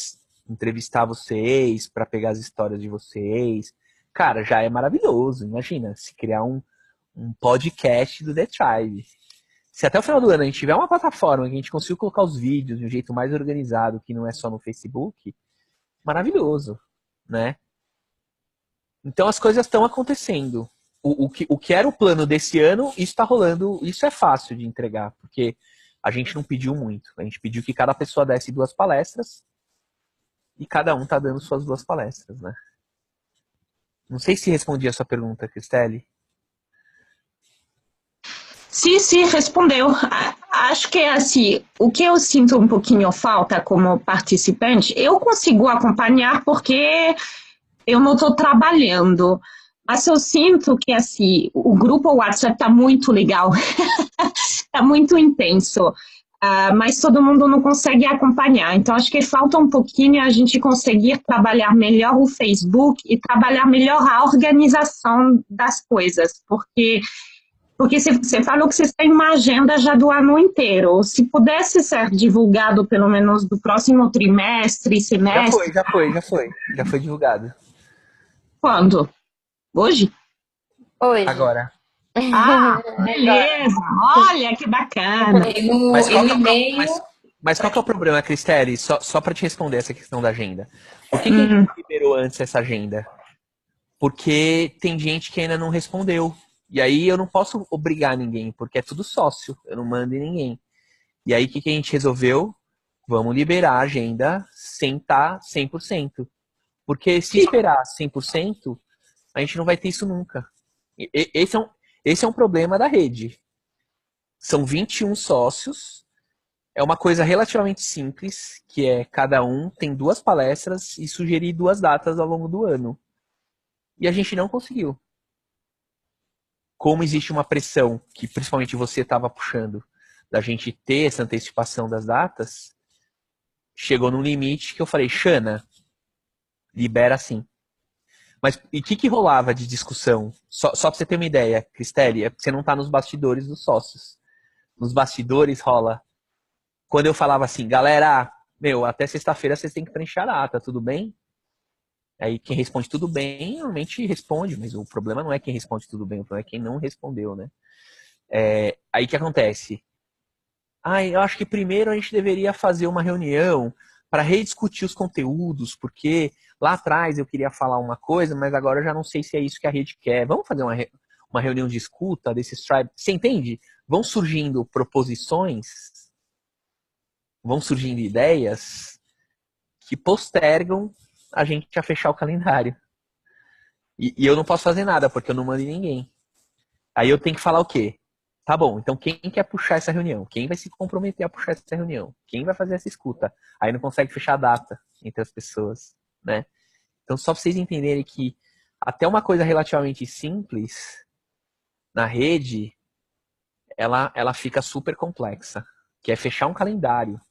entrevistar vocês para pegar as histórias de vocês, cara, já é maravilhoso. Imagina, se criar um podcast do The Tribe. Se até o final do ano a gente tiver uma plataforma que a gente consiga colocar os vídeos de um jeito mais organizado, que não é só no Facebook, maravilhoso, né? Então as coisas estão acontecendo. O que era o plano desse ano, isso está rolando, isso é fácil de entregar, porque a gente não pediu muito. A gente pediu que cada pessoa desse 2 palestras e cada um tá dando suas 2 palestras, né? Não sei se respondi a sua pergunta, Cristelle. Sim, respondeu. Acho que assim, o que eu sinto um pouquinho falta como participante, eu consigo acompanhar porque eu não estou trabalhando, mas eu sinto que assim, o grupo WhatsApp está muito legal, está muito intenso. mas todo mundo não consegue acompanhar. Então, acho que falta um pouquinho a gente conseguir trabalhar melhor o Facebook e trabalhar melhor a organização das coisas, porque você falou que vocês têm uma agenda já do ano inteiro. Se pudesse ser divulgado pelo menos do próximo trimestre, semestre... Já foi divulgado. Quando? Hoje? Hoje. Agora. Beleza. Olha, que bacana. Mas qual que é o problema, Cristere? Só para te responder essa questão da agenda. Por que a gente liberou antes essa agenda? Porque tem gente que ainda não respondeu. E aí eu não posso obrigar ninguém, porque é tudo sócio, eu não mando em ninguém. E aí o que a gente resolveu? Vamos liberar a agenda sem estar 100%. Porque se esperar 100%, a gente não vai ter isso nunca. Esse é um problema da rede. São 21 sócios, é uma coisa relativamente simples, que é cada um tem 2 palestras e sugerir 2 datas ao longo do ano. E a gente não conseguiu. Como existe uma pressão, que principalmente você estava puxando, da gente ter essa antecipação das datas, chegou num limite que eu falei, Xana, libera sim. Mas e o que rolava de discussão? Só para você ter uma ideia, Cristélia, é porque você não está nos bastidores dos sócios. Nos bastidores rola. Quando eu falava assim, galera, até sexta-feira vocês têm que preencher a data, tudo bem? Aí quem responde tudo bem, normalmente responde, mas o problema não é quem responde tudo bem, o problema é quem não respondeu, né? Aí o que acontece? Eu acho que primeiro a gente deveria fazer uma reunião para rediscutir os conteúdos, porque lá atrás eu queria falar uma coisa, mas agora eu já não sei se é isso que a rede quer. Vamos fazer uma reunião de escuta desses tribes? Você entende? Vão surgindo proposições, vão surgindo ideias que postergam a gente a fechar o calendário. E eu não posso fazer nada, porque eu não mando em ninguém. Aí eu tenho que falar o quê? Tá bom, então quem quer puxar essa reunião? Quem vai se comprometer a puxar essa reunião? Quem vai fazer essa escuta? Aí não consegue fechar a data entre as pessoas, né? Então só pra vocês entenderem que até uma coisa relativamente simples na rede, ela fica super complexa, que é fechar um calendário.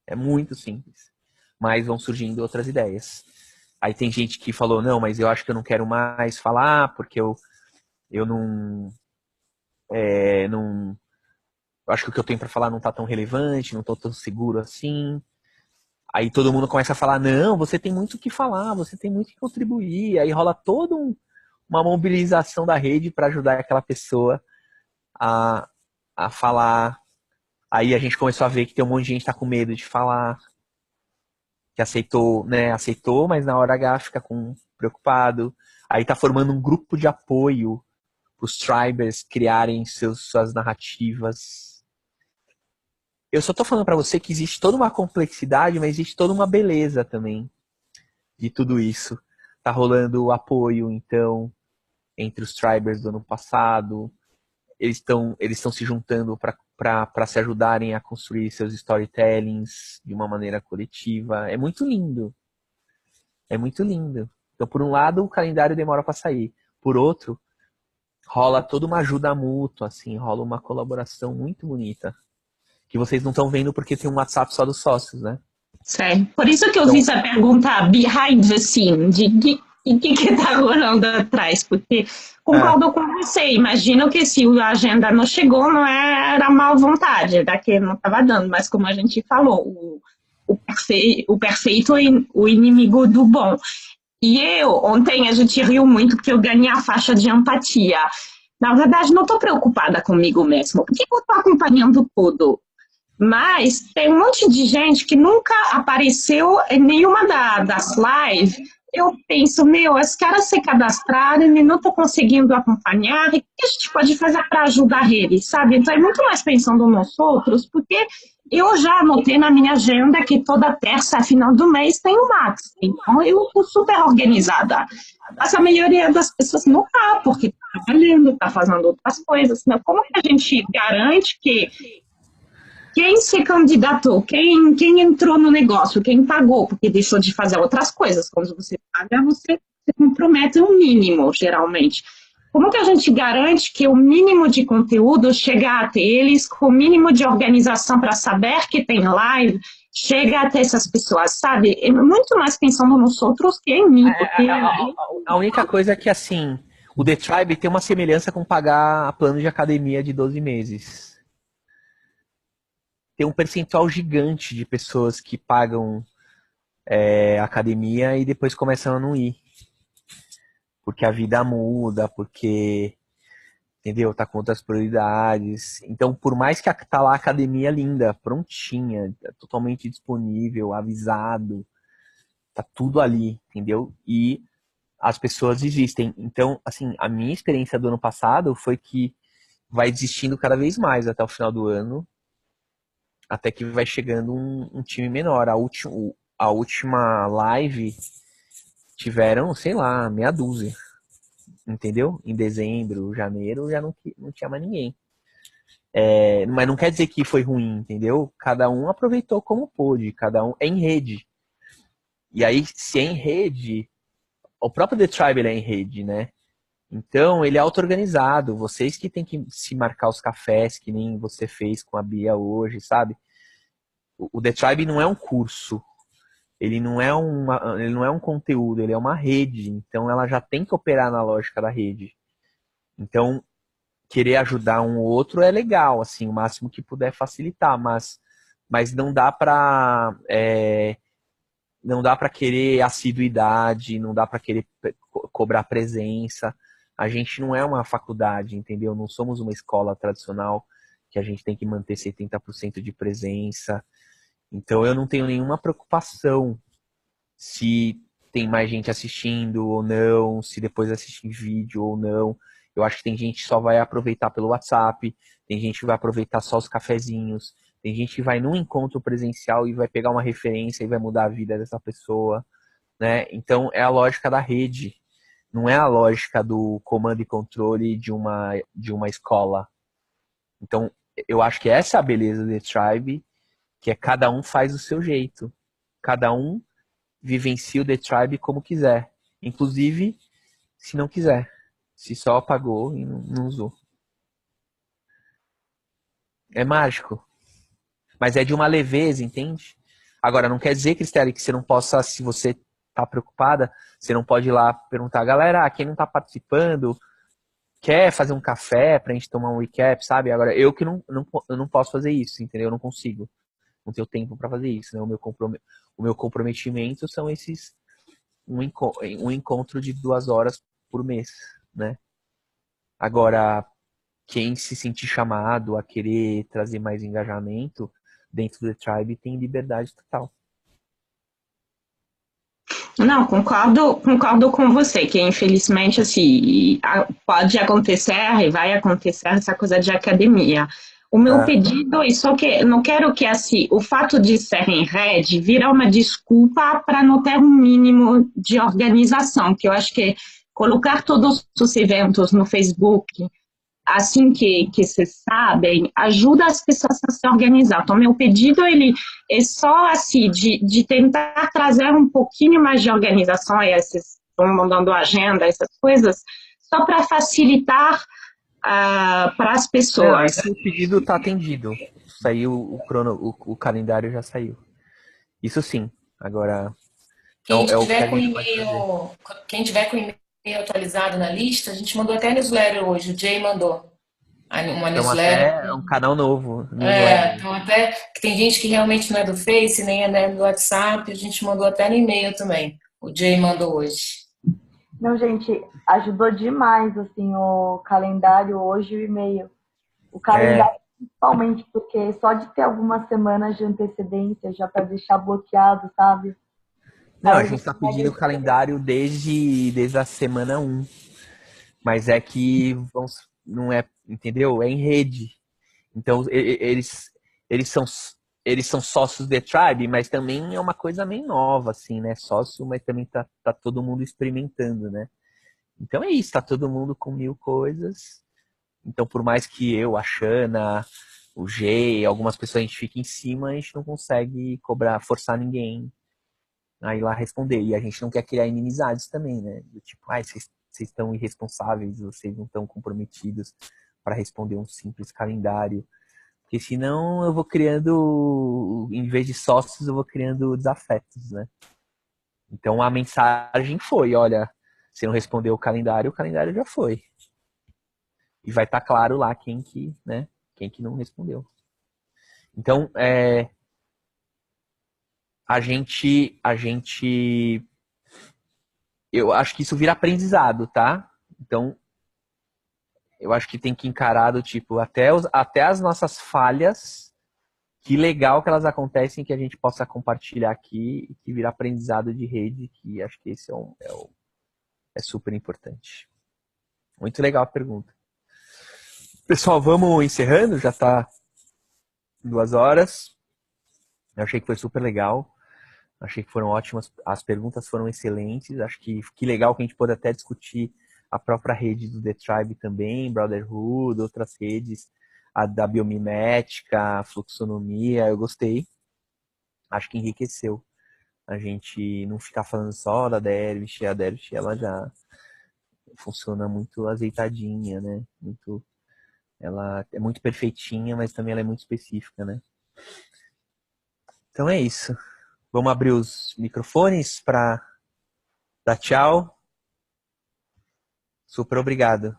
É muito simples. Mas vão surgindo outras ideias. Aí tem gente que falou, não, mas eu acho que eu não quero mais falar, porque eu não... eu acho que o que eu tenho para falar não tá tão relevante, não tô tão seguro assim. Aí todo mundo começa a falar, não, você tem muito o que falar, você tem muito o que contribuir. Aí rola toda uma mobilização da rede para ajudar aquela pessoa a falar. Aí a gente começou a ver que tem um monte de gente que tá com medo de falar, que aceitou, mas na hora H fica preocupado. Aí tá formando um grupo de apoio os tribers criarem suas narrativas. Eu só tô falando para você que existe toda uma complexidade, mas existe toda uma beleza também de tudo isso. Tá rolando o apoio, então, entre os tribers do ano passado. Eles estão se juntando para se ajudarem a construir seus storytellings de uma maneira coletiva. É muito lindo. É muito lindo. Então, por um lado, o calendário demora para sair. Por outro, rola toda uma ajuda mútua, assim, rola uma colaboração muito bonita. Que vocês não estão vendo porque tem um WhatsApp só dos sócios, né? Certo. Por isso que eu fiz a pergunta behind the scene, de o que está rolando atrás, porque concordo com você, imagino que se a agenda não chegou, não era mal vontade, daqui não estava dando, mas como a gente falou, o perfeito é o inimigo do bom. E ontem a gente riu muito porque eu ganhei a faixa de empatia. Na verdade, não estou preocupada comigo mesmo, porque eu estou acompanhando tudo. Mas tem um monte de gente que nunca apareceu em nenhuma das lives. Eu penso, os caras se cadastraram e não estou conseguindo acompanhar. E o que a gente pode fazer para ajudar eles, sabe? Então é muito mais pensando nos outros, porque eu já anotei na minha agenda que toda terça, final do mês, tem o Max. Então eu estou super organizada. Mas a maioria das pessoas não está, porque está trabalhando, está fazendo outras coisas. Então, como que a gente garante que quem se candidatou, quem entrou no negócio, quem pagou, porque deixou de fazer outras coisas, quando você paga, você se compromete um mínimo, geralmente. como que a gente garante que o mínimo de conteúdo chega até eles, com o mínimo de organização para saber que tem live, chega até essas pessoas, sabe? Muito mais pensando nos outros que em mim. Porque... A única coisa é que, assim, o The Tribe tem uma semelhança com pagar plano de academia de 12 meses. Tem um percentual gigante de pessoas que pagam academia e depois começam a não ir. Porque a vida muda, porque, entendeu? Tá com outras prioridades. Então, por mais que tá lá a academia linda, prontinha, totalmente disponível, avisado, tá tudo ali, entendeu? E as pessoas desistem. Então, assim, a minha experiência do ano passado foi que vai desistindo cada vez mais até o final do ano, até que vai chegando um time menor. A última live tiveram, sei lá, meia dúzia. Entendeu? Em dezembro, janeiro, já não tinha mais ninguém. Mas não quer dizer que foi ruim, entendeu? Cada um aproveitou como pôde, cada um é em rede. E aí, se é em rede, o próprio The Tribe ele é em rede, né? Então, ele é auto-organizado. Vocês que tem que se marcar os cafés, que nem você fez com a Bia hoje, sabe? O The Tribe não é um curso. Ele não é um conteúdo, ele é uma rede. Então, ela já tem que operar na lógica da rede. Então, querer ajudar um ou outro é legal, assim, o máximo que puder facilitar, mas não dá para não dá para querer assiduidade, não dá para querer cobrar presença. A gente não é uma faculdade, entendeu? Não somos uma escola tradicional que a gente tem que manter 70% de presença. Então eu não tenho nenhuma preocupação se tem mais gente assistindo ou não, se depois assistir vídeo ou não. Eu acho que tem gente que só vai aproveitar pelo WhatsApp, tem gente que vai aproveitar só os cafezinhos, tem gente que vai num encontro presencial e vai pegar uma referência e vai mudar a vida dessa pessoa, né? Então é a lógica da rede, não é a lógica do comando e controle de uma escola. Então eu acho que essa é a beleza do The Tribe, que é cada um faz do seu jeito, cada um vivencia o The Tribe como quiser, inclusive se não quiser, se só apagou e não usou. É mágico. Mas é de uma leveza, entende? Agora, não quer dizer, Cristela, que você não possa, se você tá preocupada, você não pode ir lá perguntar, galera, quem não tá participando, quer fazer um café pra gente tomar um recap, sabe? Agora, eu não posso fazer isso, entendeu? Eu não consigo. Não tenho tempo pra fazer isso, né? O meu comprometimento são esses um encontro de 2 horas por mês, né? Agora, quem se sentir chamado a querer trazer mais engajamento dentro do The Tribe tem liberdade total. Não, concordo com você, que infelizmente, assim, pode acontecer e vai acontecer essa coisa de academia. O meu pedido é só que não quero que, assim, o fato de ser em rede vira uma desculpa para não ter um mínimo de organização, que eu acho que colocar todos os eventos no Facebook, assim que vocês sabem, ajuda as pessoas a se organizar. Então, meu pedido ele é só assim, de tentar trazer um pouquinho mais de organização, aí vocês estão mandando agenda, essas coisas, só para facilitar para as pessoas. O pedido está atendido. Saiu o calendário já saiu. Isso sim. Agora, quem tiver com e-mail atualizado na lista, a gente mandou até newsletter hoje, o Jay mandou uma newsletter. Até um canal novo. Então até que tem gente que realmente não é do Face, nem é do WhatsApp, a gente mandou até no e-mail também. O Jay mandou hoje. Não, gente, ajudou demais, assim, o calendário hoje e o e-mail. O calendário, principalmente, porque só de ter algumas semanas de antecedência já para deixar bloqueado, sabe? Não, a gente está pedindo o calendário desde a semana 1. Mas é que não é, entendeu? É em rede. Então, eles são sócios The Tribe, mas também é uma coisa meio nova, assim, né? Sócio, mas também tá todo mundo experimentando, né? Então é isso, tá todo mundo com 1000 coisas. Então, por mais que eu, a Xana, o G, algumas pessoas a gente fica em cima, a gente não consegue forçar ninguém a ir lá responder. E a gente não quer criar inimizades também, né? Do tipo, vocês vocês estão irresponsáveis, vocês não estão comprometidos para responder um simples calendário. Porque senão eu vou criando, em vez de sócios, eu vou criando desafetos, né? Então a mensagem foi, olha, se não respondeu o calendário já foi. E vai estar claro lá quem que não respondeu. Então, eu acho que isso vira aprendizado, tá? Então, eu acho que tem que encarar do tipo, até as nossas falhas, que legal que elas acontecem, que a gente possa compartilhar aqui, e que vira aprendizado de rede, que acho que esse é super importante. Muito legal a pergunta. Pessoal, vamos encerrando, já está 2 horas. Eu achei que foi super legal. Achei que foram ótimas, as perguntas foram excelentes. Acho que legal que a gente pôde até discutir a própria rede do The Tribe também, Brotherhood, outras redes, a da biomimética, a fluxonomia, eu gostei. Acho que enriqueceu. A gente não ficar falando só da Dervish, a Dervish ela já funciona muito azeitadinha, né? Ela é muito perfeitinha, mas também ela é muito específica, né? Então é isso. Vamos abrir os microfones para dar tchau. Super obrigado.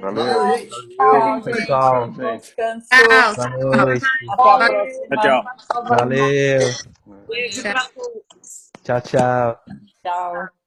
Valeu. Tchau, pessoal. gente. Bom descanso. Boa noite. Até a próxima. Tchau. Valeu. Beijo para todos. Tchau, tchau. Tchau.